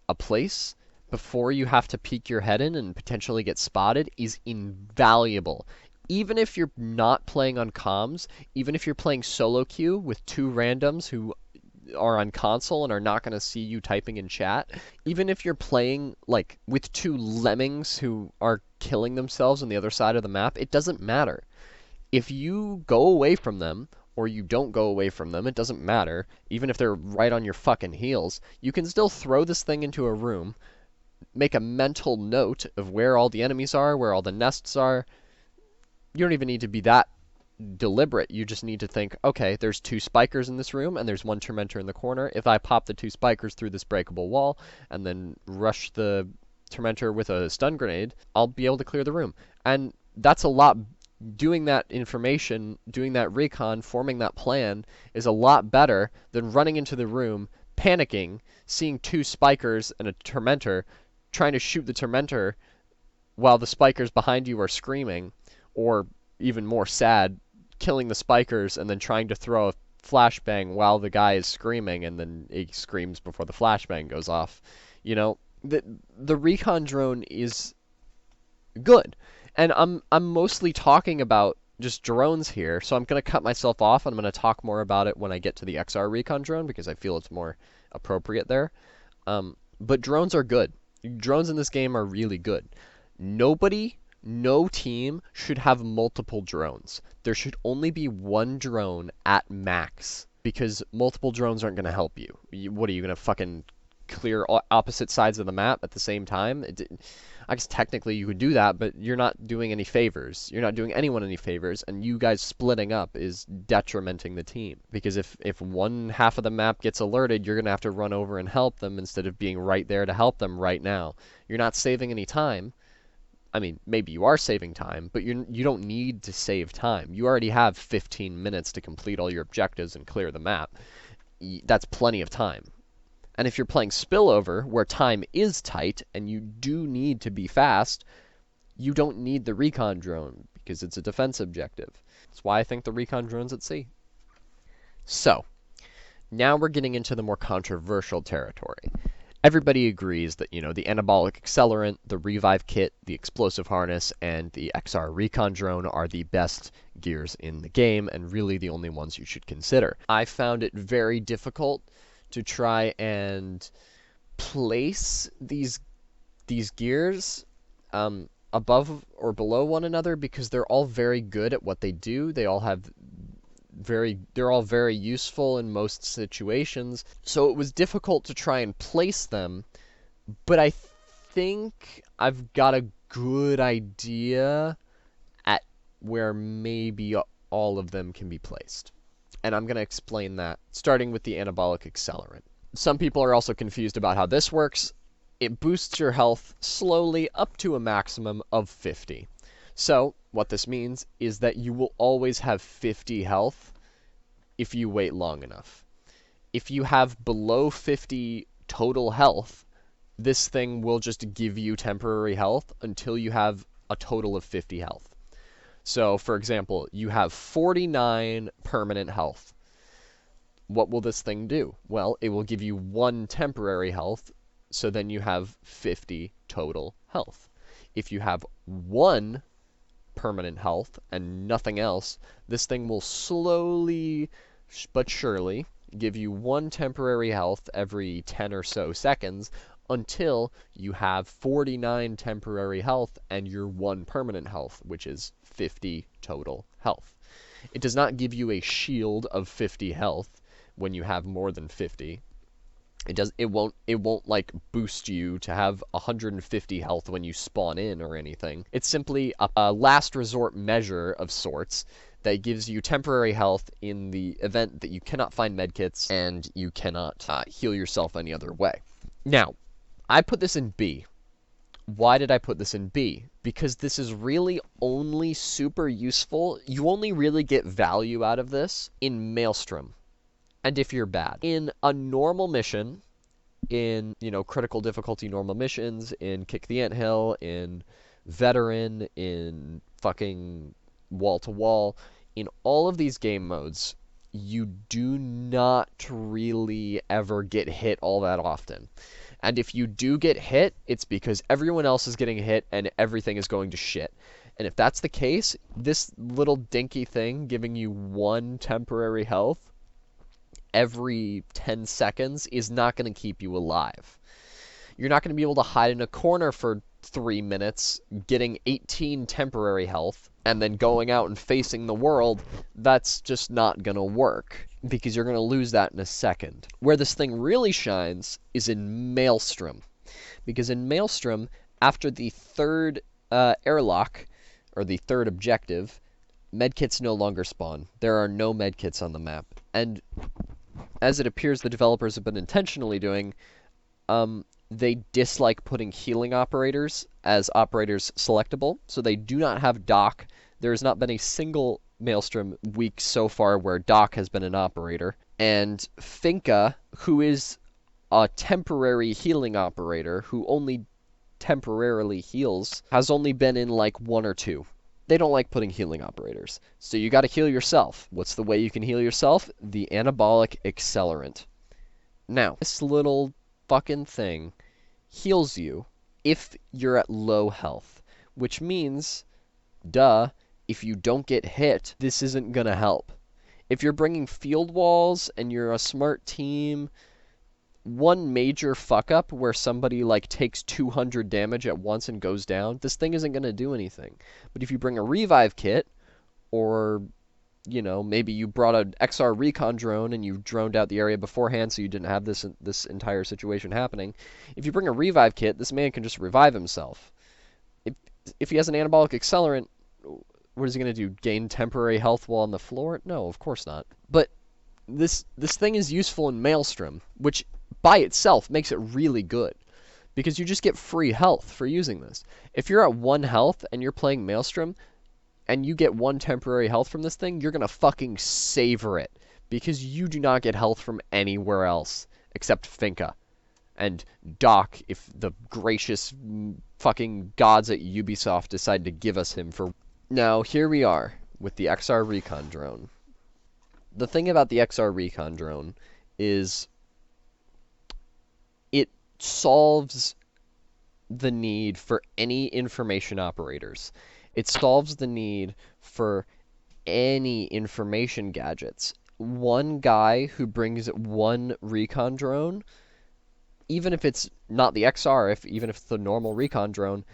a place before you have to peek your head in and potentially get spotted is invaluable. Even if you're not playing on comms, even if you're playing solo queue with two randoms who are on console and are not going to see you typing in chat, even if you're playing like with two lemmings who are killing themselves on the other side of the map, it doesn't matter. If you go away from them or you don't go away from them, it doesn't matter. Even if they're right on your fucking heels, you can still throw this thing into a room, make a mental note of where all the enemies are, where all the nests are. You don't even need to be that deliberate. You just need to think, okay, there's two spikers in this room and there's one tormentor in the corner. If I pop the two spikers through this breakable wall and then rush the tormentor with a stun grenade, I'll be able to clear the room. And that's a lot. Doing that information, doing that recon, forming that plan is a lot better than running into the room, panicking, seeing two spikers and a tormentor, trying to shoot the tormentor while the spikers behind you are screaming, or even more sad, killing the spikers and then trying to throw a flashbang while the guy is screaming and then he screams before the flashbang goes off. You know, the Recon Drone is good. And I'm mostly talking about just drones here, so I'm going to cut myself off and I'm going to talk more about it when I get to the XR Recon Drone because I feel it's more appropriate there. But drones are good. Drones in this game are really good. No team should have multiple drones. There should only be one drone at max, because multiple drones aren't going to help you. What are you going to fucking clear opposite sides of the map at the same time? I guess technically you could do that, but you're not doing any favors. You're not doing anyone any favors, and you guys splitting up is detrimenting the team. Because if one half of the map gets alerted, you're going to have to run over and help them instead of being right there to help them right now. You're not saving any time. I mean, maybe you are saving time, but you don't need to save time. You already have 15 minutes to complete all your objectives and clear the map. That's plenty of time. And if you're playing Spillover, where time is tight and you do need to be fast, you don't need the Recon Drone because it's a defense objective. That's why I think the Recon Drone's at C. So, now we're getting into the more controversial territory. Everybody agrees that, you know, the Anabolic Accelerant, the Revive Kit, the Explosive Harness, and the XR Recon Drone are the best gears in the game, and really the only ones you should consider. I found it very difficult to try and place these gears above or below one another because they're all very good at what they do. They're all very useful in most situations. So it was difficult to try and place them, but I think I've got a good idea at where maybe all of them can be placed. And I'm going to explain that, starting with the Anabolic Accelerant. Some people are also confused about how this works. It boosts your health slowly up to a maximum of 50. So, what this means is that you will always have 50 health if you wait long enough. If you have below 50 total health, this thing will just give you temporary health until you have a total of 50 health. So, for example, you have 49 permanent health. What will this thing do? Well, it will give you 1 temporary health, so then you have 50 total health. If you have 1 permanent health and nothing else, this thing will slowly but surely give you 1 temporary health every 10 or so seconds until you have 49 temporary health and your 1 permanent health, which is 50 total health. It does not give you a shield of 50 health when you have more than 50. It won't like boost you to have 150 health when you spawn in or anything. It's simply a last resort measure of sorts that gives you temporary health in the event that you cannot find medkits and you cannot heal yourself any other way. Now, I put this in B. Why did I put this in B? Because this is really only super useful. You only really get value out of this in Maelstrom. And if you're bad. In a normal mission, in, critical difficulty normal missions, in Kick the Anthill, in Veteran, in fucking Wall to Wall, in all of these game modes, you do not really ever get hit all that often. And if you do get hit, it's because everyone else is getting hit and everything is going to shit. And if that's the case, this little dinky thing giving you 1 temporary health every 10 seconds is not going to keep you alive. You're not going to be able to hide in a corner for 3 minutes, getting 18 temporary health, and then going out and facing the world. That's just not going to work, because you're going to lose that in a second. Where this thing really shines is in Maelstrom, because in Maelstrom, after the third airlock, or the third objective, medkits no longer spawn. There are no medkits on the map, and as it appears the developers have been intentionally doing, they dislike putting healing operators as operators selectable, so they do not have Doc. There has not been a single Maelstrom week so far where Doc has been an operator. And Finka, who is a temporary healing operator, who only temporarily heals, has only been in like 1 or 2. They don't like putting healing operators. So you gotta heal yourself. What's the way you can heal yourself? The Anabolic Accelerant. Now, this little fucking thing heals you if you're at low health. Which means, duh, if you don't get hit, this isn't gonna help. If you're bringing field walls and you're a smart team, one major fuck up where somebody like takes 200 damage at once and goes down, this thing isn't going to do anything. But if you bring a revive kit, or maybe you brought an XR Recon Drone and you droned out the area beforehand so you didn't have this entire situation happening, if you bring a revive kit, this man can just revive himself. If he has an Anabolic Accelerant, what is he going to do? Gain temporary health while on the floor? No, of course not. But this thing is useful in Maelstrom, which by itself makes it really good, because you just get free health for using this. If you're at 1 health and you're playing Maelstrom and you get 1 temporary health from this thing, you're gonna fucking savor it, because you do not get health from anywhere else except Finka and Doc, if the gracious fucking gods at Ubisoft decide to give us him for. Now here we are with the XR Recon Drone. The thing about the XR Recon Drone is it solves the need for any information operators. It solves the need for any information gadgets. One guy who brings 1 recon drone, even if it's not the XR, even if it's the normal recon drone,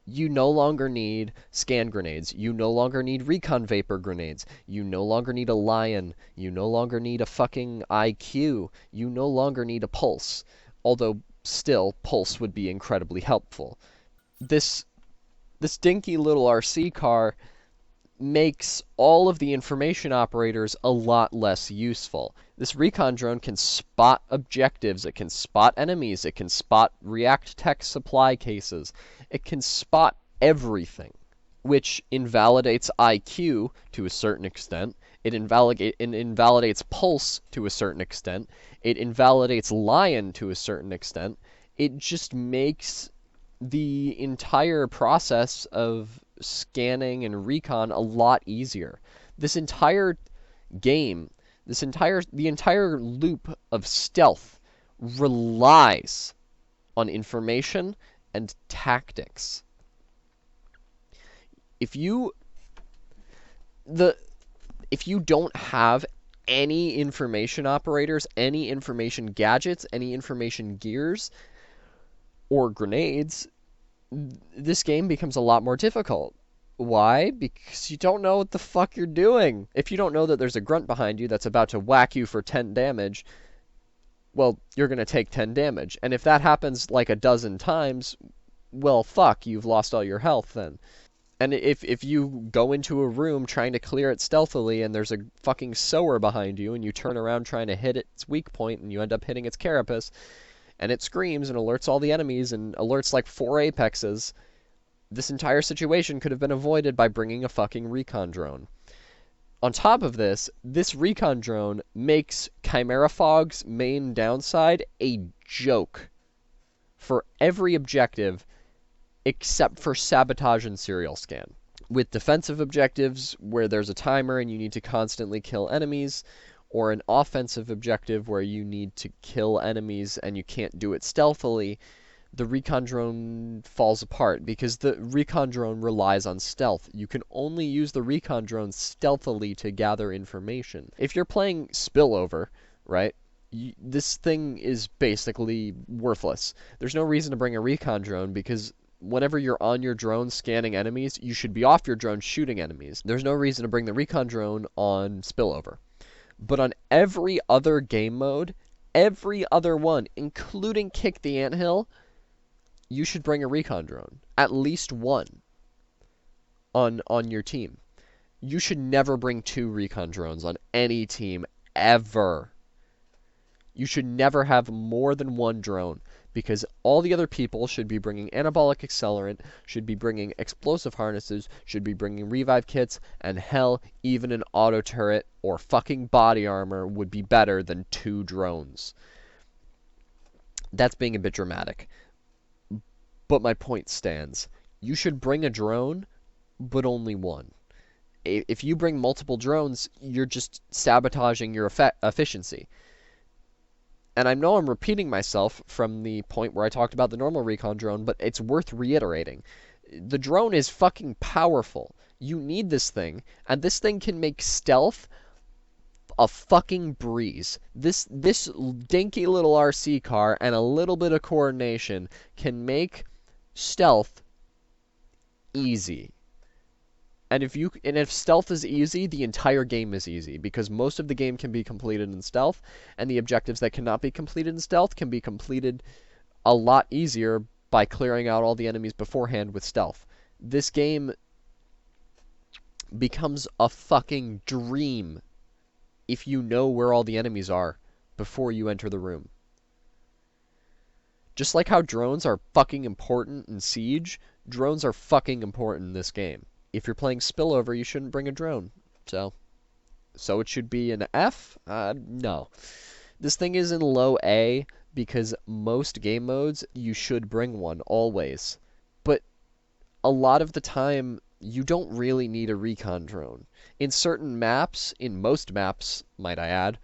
you no longer need scan grenades. You no longer need recon vapor grenades. You no longer need a lion. You no longer need a fucking IQ. You no longer need a pulse. Although, still, pulse would be incredibly helpful. This dinky little RC car makes all of the information operators a lot less useful. This recon drone can spot objectives, it can spot enemies, it can spot react tech supply cases, it can spot everything, which invalidates IQ to a certain extent. It invalidates pulse to a certain extent. It invalidates lion to a certain extent. It just makes the entire process of scanning and recon a lot easier. This entire game, the entire loop of stealth relies on information and tactics. If you don't have any information operators, any information gadgets, any information gears, or grenades, this game becomes a lot more difficult. Why? Because you don't know what the fuck you're doing. If you don't know that there's a grunt behind you that's about to whack you for 10 damage, well, you're going to take 10 damage. And if that happens like a dozen times, well, fuck, you've lost all your health then. And if you go into a room trying to clear it stealthily and there's a fucking sower behind you and you turn around trying to hit its weak point and you end up hitting its carapace and it screams and alerts all the enemies and alerts like 4 apexes, this entire situation could have been avoided by bringing a fucking recon drone. On top of this, this recon drone makes Chimera Fog's main downside a joke for every objective except for sabotage and serial scan. With defensive objectives, where there's a timer and you need to constantly kill enemies, or an offensive objective where you need to kill enemies and you can't do it stealthily, the recon drone falls apart because the recon drone relies on stealth. You can only use the recon drone stealthily to gather information. If you're playing Spillover, right, this thing is basically worthless. There's no reason to bring a recon drone because whenever you're on your drone scanning enemies, you should be off your drone shooting enemies. There's no reason to bring the recon drone on Spillover. But on every other game mode, every other one, including Kick the Anthill, you should bring a recon drone. At least one on your team. You should never bring 2 recon drones on any team, ever. You should never have more than 1 drone, because all the other people should be bringing Anabolic Accelerant, should be bringing explosive harnesses, should be bringing revive kits, and hell, even an auto turret or fucking body armor would be better than 2 drones. That's being a bit dramatic. But my point stands. You should bring a drone, but only 1. If you bring multiple drones, you're just sabotaging your efficiency. And I know I'm repeating myself from the point where I talked about the normal recon drone, but it's worth reiterating. The drone is fucking powerful. You need this thing, and this thing can make stealth a fucking breeze. This dinky little RC car and a little bit of coordination can make stealth easy. And if stealth is easy, the entire game is easy, because most of the game can be completed in stealth, and the objectives that cannot be completed in stealth can be completed a lot easier by clearing out all the enemies beforehand with stealth. This game becomes a fucking dream if you know where all the enemies are before you enter the room. Just like how drones are fucking important in Siege, drones are fucking important in this game. If you're playing Spillover, you shouldn't bring a drone. So it should be an F? No. This thing is in low A because most game modes, you should bring one, always. But a lot of the time, you don't really need a recon drone. In certain maps, in most maps, might I add,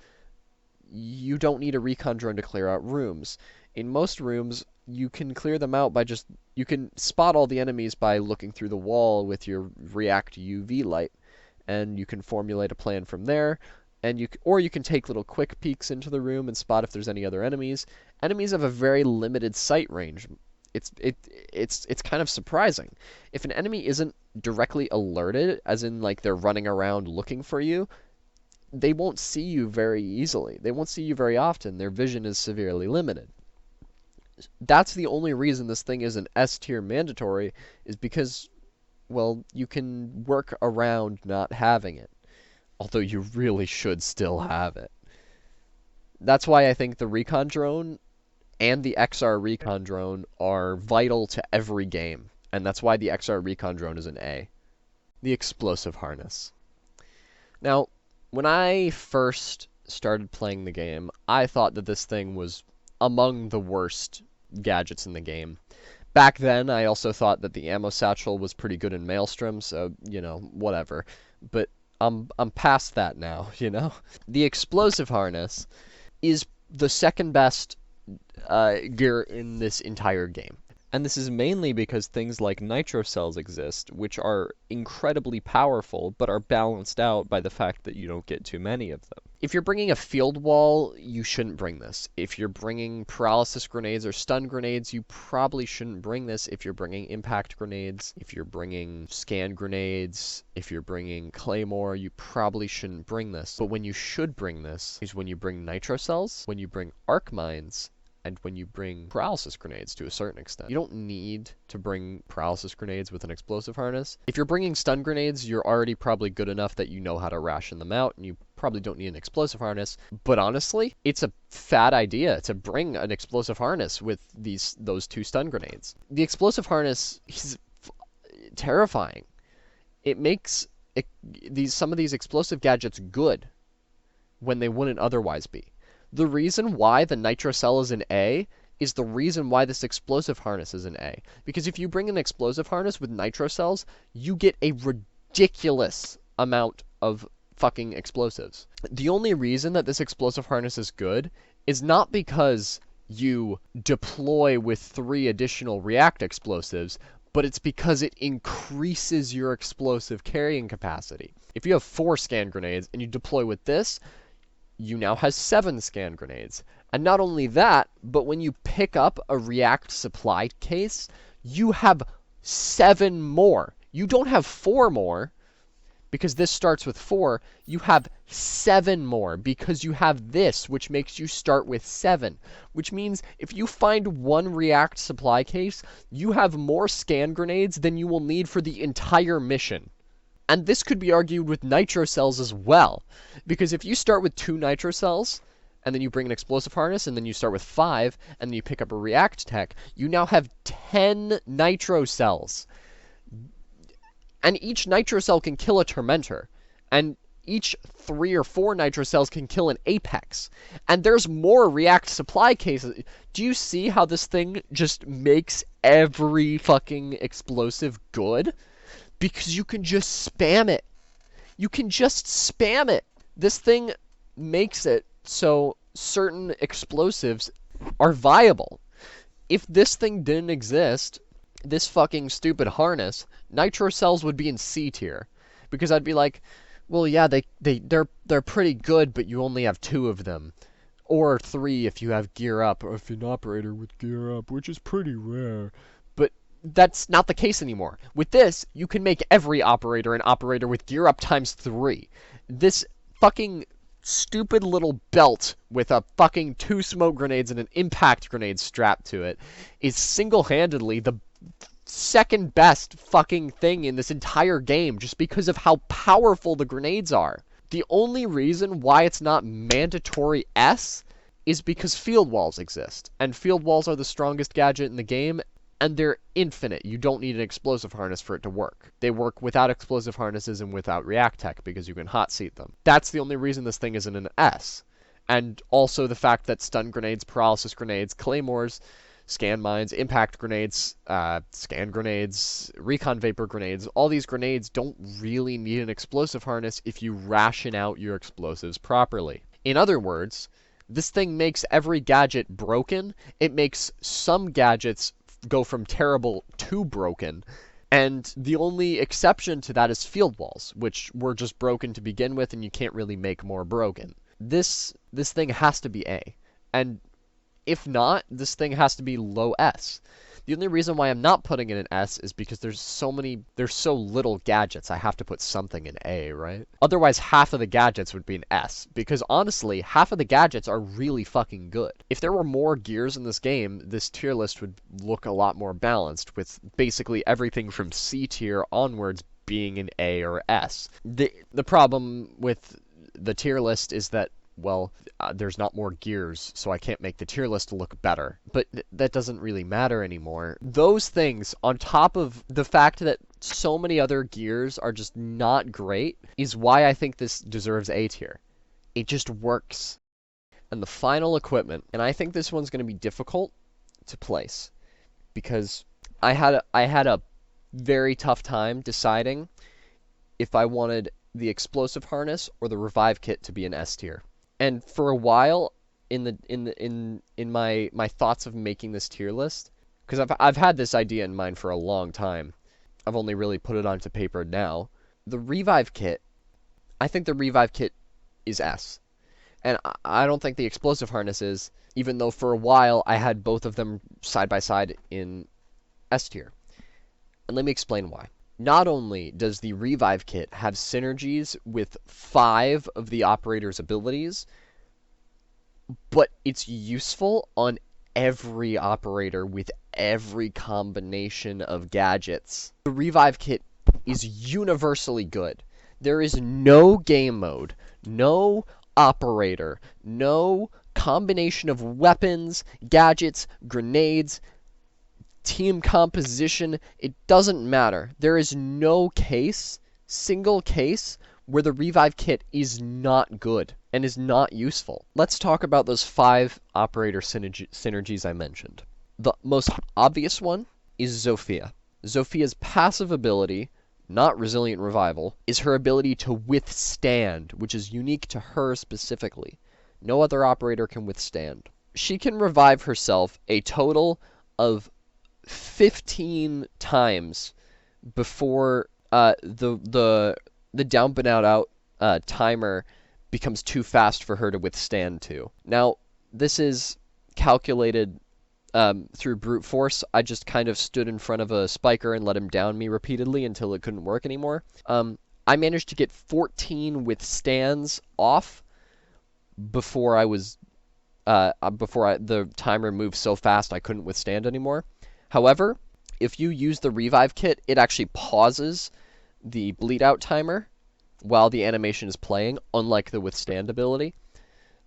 you don't need a recon drone to clear out rooms. In most rooms, you can clear them out by you can spot all the enemies by looking through the wall with your React UV light, and you can formulate a plan from there, and you can take little quick peeks into the room and spot if there's any other enemies. Enemies have a very limited sight range. It's kind of surprising. If an enemy isn't directly alerted, as in like they're running around looking for you, they won't see you very easily. They won't see you very often. Their vision is severely limited. That's the only reason this thing isn't S tier mandatory, is because, well, you can work around not having it. Although you really should still have it. That's why I think the Recon Drone and the XR Recon Drone are vital to every game. And that's why the XR Recon Drone is an A. The Explosive Harness. Now, when I first started playing the game, I thought that this thing was among the worst gadgets in the game. Back then, I also thought that the ammo satchel was pretty good in Maelstrom, so, you know, whatever. But I'm past that now, you know? The Explosive Harness is the second best gear in this entire game. And this is mainly because things like Nitro Cells exist, which are incredibly powerful, but are balanced out by the fact that you don't get too many of them. If you're bringing a field wall, you shouldn't bring this. If you're bringing paralysis grenades or stun grenades, you probably shouldn't bring this. If you're bringing impact grenades, if you're bringing scan grenades, if you're bringing Claymore, you probably shouldn't bring this. But when you should bring this is when you bring Nitro Cells, when you bring arc mines, and when you bring paralysis grenades to a certain extent. You don't need to bring paralysis grenades with an explosive harness. If you're bringing stun grenades, you're already probably good enough that you know how to ration them out, and you probably don't need an explosive harness. But honestly, it's a fad idea to bring an explosive harness with those 2 stun grenades. The explosive harness is terrifying. It makes some of these explosive gadgets good when they wouldn't otherwise be. The reason why the Nitro Cell is an A is the reason why this explosive harness is an A. Because if you bring an explosive harness with Nitro Cells, you get a ridiculous amount of fucking explosives. The only reason that this explosive harness is good is not because you deploy with 3 additional react explosives, but it's because it increases your explosive carrying capacity. If you have 4 scan grenades and you deploy with this, you now have 7 scan grenades. And not only that, but when you pick up a react supply case, you have 7 more. You don't have 4 more, because this starts with 4. You have 7 more, because you have this, which makes you start with 7. Which means if you find 1 react supply case, you have more scan grenades than you will need for the entire mission. And this could be argued with Nitro Cells as well. Because if you start with 2 Nitro Cells, and then you bring an explosive harness, and then you start with 5, and then you pick up a react tech, you now have 10 Nitro Cells. And each Nitro Cell can kill a Tormentor. And each 3 or 4 Nitro Cells can kill an Apex. And there's more react supply cases. Do you see how this thing just makes every fucking explosive good? Because you can just spam it. You can just spam it. This thing makes it so certain explosives are viable. If this thing didn't exist, this fucking stupid harness, Nitro Cells would be in C tier. Because I'd be like, well, yeah, they're pretty good, but you only have 2 of them. Or 3 if you have gear up, or if you're an operator with gear up, which is pretty rare. But that's not the case anymore. With this, you can make every operator an operator with gear up times 3. This fucking stupid little belt with a fucking 2 smoke grenades and an impact grenade strapped to it is single-handedly the second best fucking thing in this entire game just because of how powerful the grenades are. The only reason why it's not mandatory S is because field walls exist. And field walls are the strongest gadget in the game, and they're infinite. You don't need an explosive harness for it to work. They work without explosive harnesses and without react tech because you can hot seat them. That's the only reason this thing isn't an S. And also the fact that stun grenades, paralysis grenades, claymores, scan mines, impact grenades, scan grenades, recon vapor grenades, all these grenades don't really need an explosive harness if you ration out your explosives properly. In other words, this thing makes every gadget broken. It makes some gadgets go from terrible to broken, and the only exception to that is field walls, which were just broken to begin with, and you can't really make more broken. This thing has to be A, and if not, this thing has to be low S. The only reason why I'm not putting it in S is because there's so little gadgets, I have to put something in A, right? Otherwise, half of the gadgets would be in S, because honestly, half of the gadgets are really fucking good. If there were more gears in this game, this tier list would look a lot more balanced, with basically everything from C tier onwards being in A or S. The problem with the tier list is that, well, there's not more gears, so I can't make the tier list look better. But that doesn't really matter anymore. Those things, on top of the fact that so many other gears are just not great, is why I think this deserves A tier. It just works. And the final equipment, and I think this one's going to be difficult to place, because I had a very tough time deciding if I wanted the explosive harness or the revive kit to be an S tier. And for a while, in my thoughts of making this tier list, because I've had this idea in mind for a long time, I've only really put it onto paper now. The revive kit, I think the revive kit is S, And I don't think the explosive harness is, even though for a while I had both of them side by side in S tier. And let me explain why. Not only does the revive kit have synergies with 5 of the operator's abilities, but it's useful on every operator with every combination of gadgets. The revive kit is universally good. There is no game mode, no operator, no combination of weapons, gadgets, grenades, team composition. It doesn't matter. There is no case, single case, where the revive kit is not good and is not useful. Let's talk about those 5 operator synergies I mentioned. The most obvious one is Zofia. Zofia's passive ability, not Resilient Revival, is her ability to withstand, which is unique to her specifically. No other operator can withstand. She can revive herself a total of 15 times before the down but not out timer becomes too fast for her to withstand to. Now, this is calculated through brute force. I just kind of stood in front of a spiker and let him down me repeatedly until it couldn't work anymore. I managed to get 14 withstands off before the timer moved so fast I couldn't withstand anymore. However, if you use the revive kit, it actually pauses the bleed out timer while the animation is playing, unlike the withstand ability.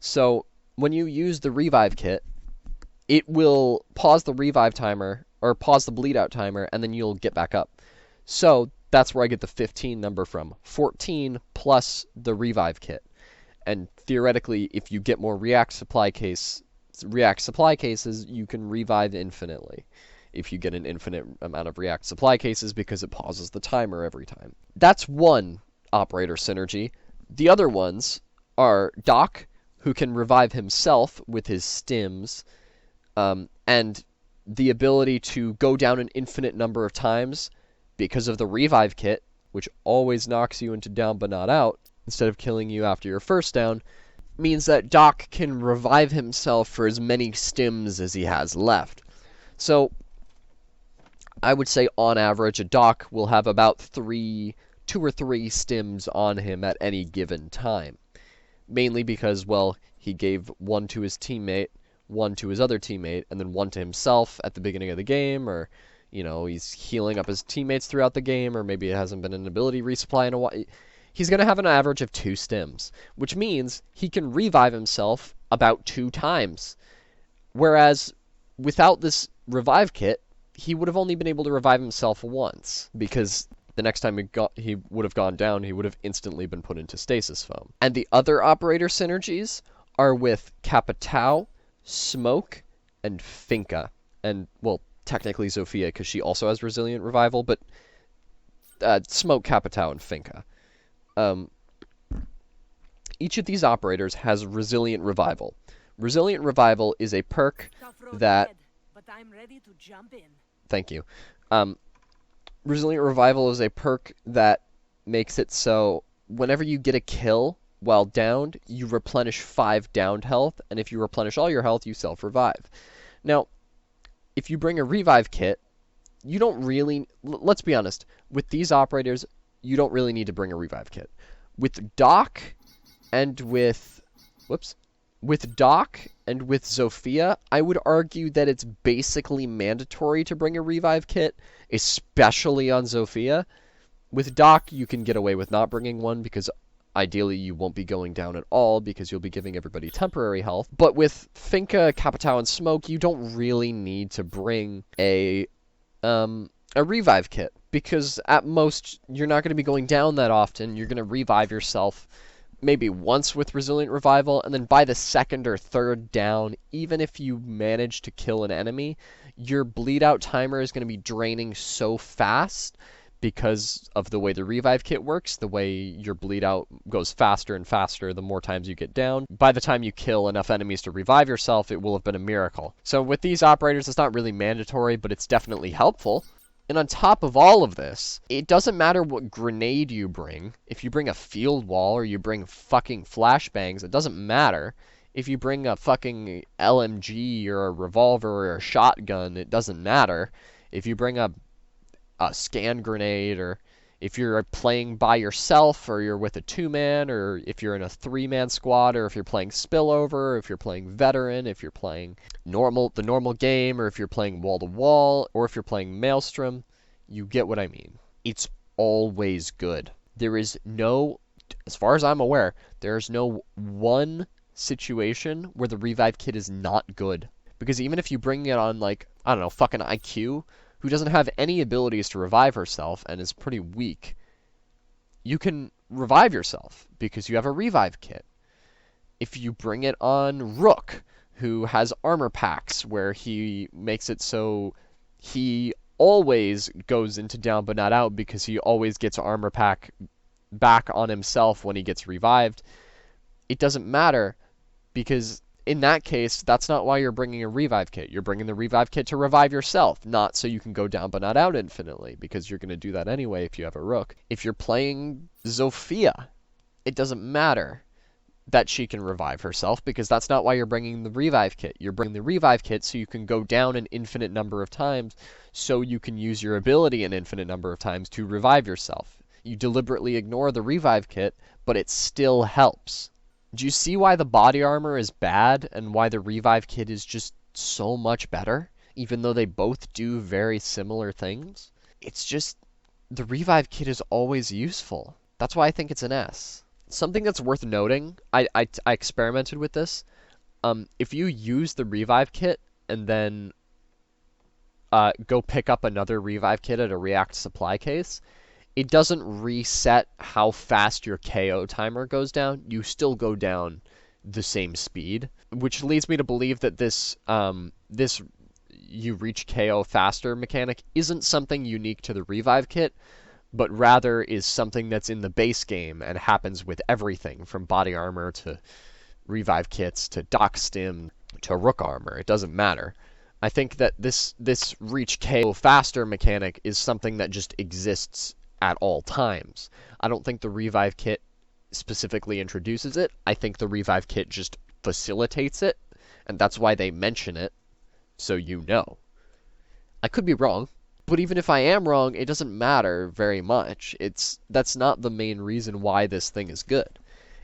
So when you use the revive kit, it will pause the revive timer, or pause the bleed out timer, and then you'll get back up. So that's where I get the 15 number from. 14 plus the revive kit. And theoretically, if you get more react supply cases, you can revive infinitely. If you get an infinite amount of react supply cases, because it pauses the timer every time. That's one operator synergy. The other ones are Doc, who can revive himself with his stims, and the ability to go down an infinite number of times because of the revive kit, which always knocks you into down but not out, instead of killing you after your first down, means that Doc can revive himself for as many stims as he has left. So I would say on average a Doc will have about 2 or 3 stims on him at any given time. Mainly because, well, he gave 1 to his teammate, 1 to his other teammate, and then 1 to himself at the beginning of the game, or, you know, he's healing up his teammates throughout the game, or maybe it hasn't been an ability resupply in a while. He's going to have an average of 2 stims, which means he can revive himself about 2 times. Whereas, without this revive kit, he would have only been able to revive himself once, because the next time he would have gone down, he would have instantly been put into stasis foam. And the other operator synergies are with Capitao, Smoke, and Finka. And, well, technically Zofia, because she also has Resilient Revival, but Smoke, Capitao, and Finka. Each of these operators has Resilient Revival. Resilient Revival is a perk that... But I'm ready to jump in. Thank you. Resilient Revival is a perk that makes it so whenever you get a kill while downed, you replenish 5 downed health, and if you replenish all your health, you self-revive. Now, if you bring a revive kit, you don't really... Let's be honest. With these operators, you don't really need to bring a revive kit. With Doc and with... Whoops. With Doc and with Zofia, I would argue that it's basically mandatory to bring a revive kit, especially on Zofia. With Doc, you can get away with not bringing one, because ideally you won't be going down at all, because you'll be giving everybody temporary health. But with Finka, Capitao, and Smoke, you don't really need to bring a revive kit, because at most, you're not going to be going down that often. You're going to revive yourself maybe once with Resilient Revival, and then by the second or third down, even if you manage to kill an enemy, your bleed out timer is going to be draining so fast because of the way the revive kit works, the way your bleed out goes faster and faster the more times you get down. By the time you kill enough enemies to revive yourself, it will have been a miracle. So with these operators, it's not really mandatory, but it's definitely helpful. And on top of all of this, it doesn't matter what grenade you bring. If you bring a field wall or you bring fucking flashbangs, it doesn't matter. If you bring a fucking LMG or a revolver or a shotgun, it doesn't matter. If you bring a scan grenade, or if you're playing by yourself, or you're with a 2-man, or if you're in a 3-man squad, or if you're playing spillover, or if you're playing veteran, if you're playing the normal game, or if you're playing wall to wall, or if you're playing Maelstrom, you get what I mean. It's always good. There is no, as far as I'm aware, there's no one situation where the revive kit is not good. Because even if you bring it on, like, I don't know, fucking IQ, who doesn't have any abilities to revive herself and is pretty weak, you can revive yourself because you have a revive kit. If you bring it on Rook, who has armor packs where he makes it so he always goes into down but not out because he always gets armor pack back on himself when he gets revived, it doesn't matter, because in that case, that's not why you're bringing a revive kit. You're bringing the revive kit to revive yourself, not so you can go down but not out infinitely, because you're going to do that anyway if you have a Rook. If you're playing Zofia, it doesn't matter that she can revive herself, because that's not why you're bringing the revive kit. You're bringing the revive kit so you can go down an infinite number of times, so you can use your ability an infinite number of times to revive yourself. You deliberately ignore the revive kit, but it still helps. Do you see why the body armor is bad and why the revive kit is just so much better, even though they both do very similar things? It's just, the revive kit is always useful. That's why I think it's an S. Something that's worth noting, I experimented with this. If you use the revive kit and then go pick up another revive kit at a React supply case, it doesn't reset how fast your KO timer goes down. You still go down the same speed, which leads me to believe that this you reach KO faster mechanic isn't something unique to the revive kit, but rather is something that's in the base game and happens with everything from body armor to revive kits to doc stim to rook armor. It doesn't matter. I think that this reach KO faster mechanic is something that just exists at all times. I don't think the revive kit specifically introduces it. I think the revive kit just facilitates it, and that's why they mention it, so you know. I could be wrong, but even if I am wrong, it doesn't matter very much. That's not the main reason why this thing is good.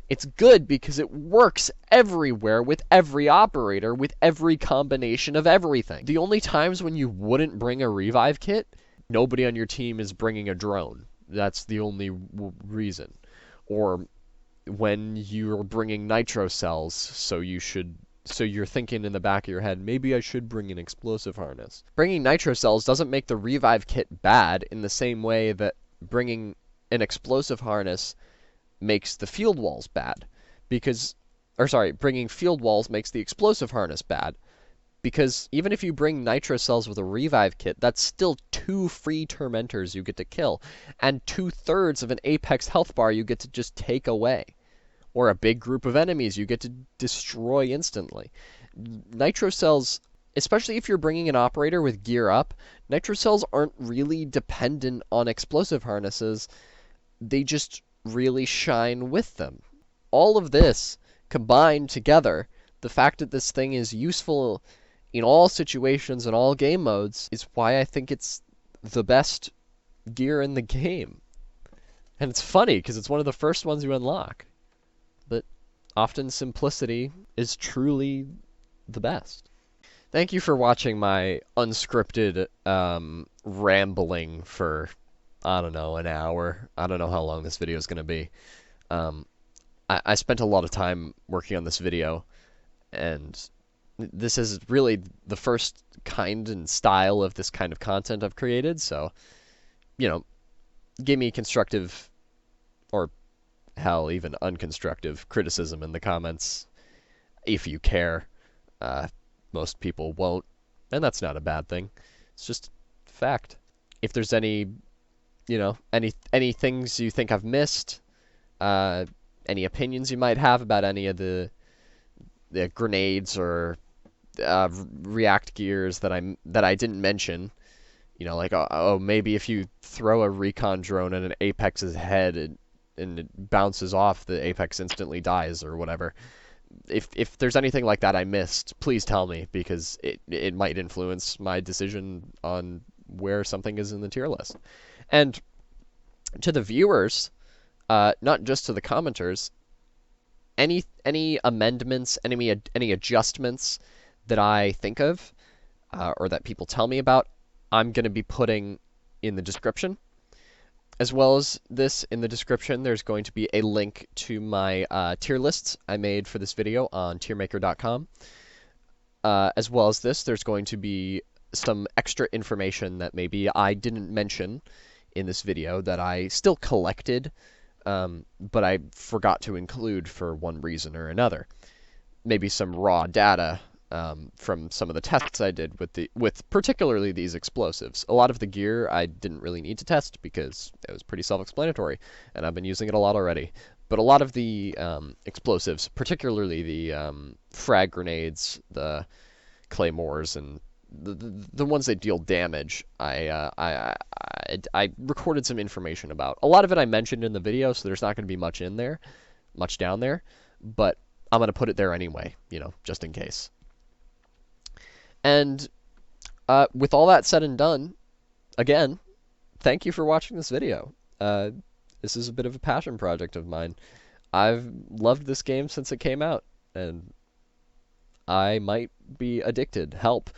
It's good because it works everywhere with every operator, with every combination of everything. The only times when you wouldn't bring a revive kit, nobody on your team is bringing a drone. That's the only reason. Or when you're bringing Nitro Cells, so you're thinking in the back of your head, maybe I should bring an explosive harness. Bringing Nitro Cells doesn't make the revive kit bad in the same way that bringing an explosive harness makes the field walls bad. Bringing field walls makes the explosive harness bad. Because even if you bring Nitro Cells with a revive kit, that's still 2 free Tormentors you get to kill, and 2/3 of an Apex health bar you get to just take away. Or a big group of enemies you get to destroy instantly. Nitro Cells, especially if you're bringing an operator with gear up, Nitro Cells aren't really dependent on explosive harnesses. They just really shine with them. All of this combined together, the fact that this thing is useful in all situations and all game modes, is why I think it's the best gear in the game. And it's funny, because it's one of the first ones you unlock. But often simplicity is truly the best. Thank you for watching my unscripted rambling for, I don't know, an hour. I don't know how long this video is going to be. I spent a lot of time working on this video, and this is really the first kind and style of this kind of content I've created, so, give me constructive, or hell, even unconstructive criticism in the comments, if you care. Most people won't, and that's not a bad thing. It's just fact. If there's any things you think I've missed, any opinions you might have about any of the grenades or React gears that I didn't mention, You know, like, oh, maybe if you throw a recon drone at an Apex's head and it bounces off, the Apex instantly dies or whatever. If there's anything like that I missed, please tell me, because it might influence my decision on where something is in the tier list. And to the viewers, not just to the commenters, any amendments, any adjustments that I think of or that people tell me about, I'm going to be putting in the description. As well as this, in the description, there's going to be a link to my tier lists I made for this video on tiermaker.com. As well as this, there's going to be some extra information that maybe I didn't mention in this video that I still collected, but I forgot to include for one reason or another. Maybe some raw data from some of the tests I did with particularly these explosives. A lot of the gear I didn't really need to test because it was pretty self-explanatory, and I've been using it a lot already. But a lot of the explosives, particularly the frag grenades, the claymores, and the ones that deal damage, I recorded some information about. A lot of it I mentioned in the video, so there's not going to be much down there, but I'm going to put it there anyway, just in case. And with all that said and done, again, thank you for watching this video. This is a bit of a passion project of mine. I've loved this game since it came out, and I might be addicted. Help.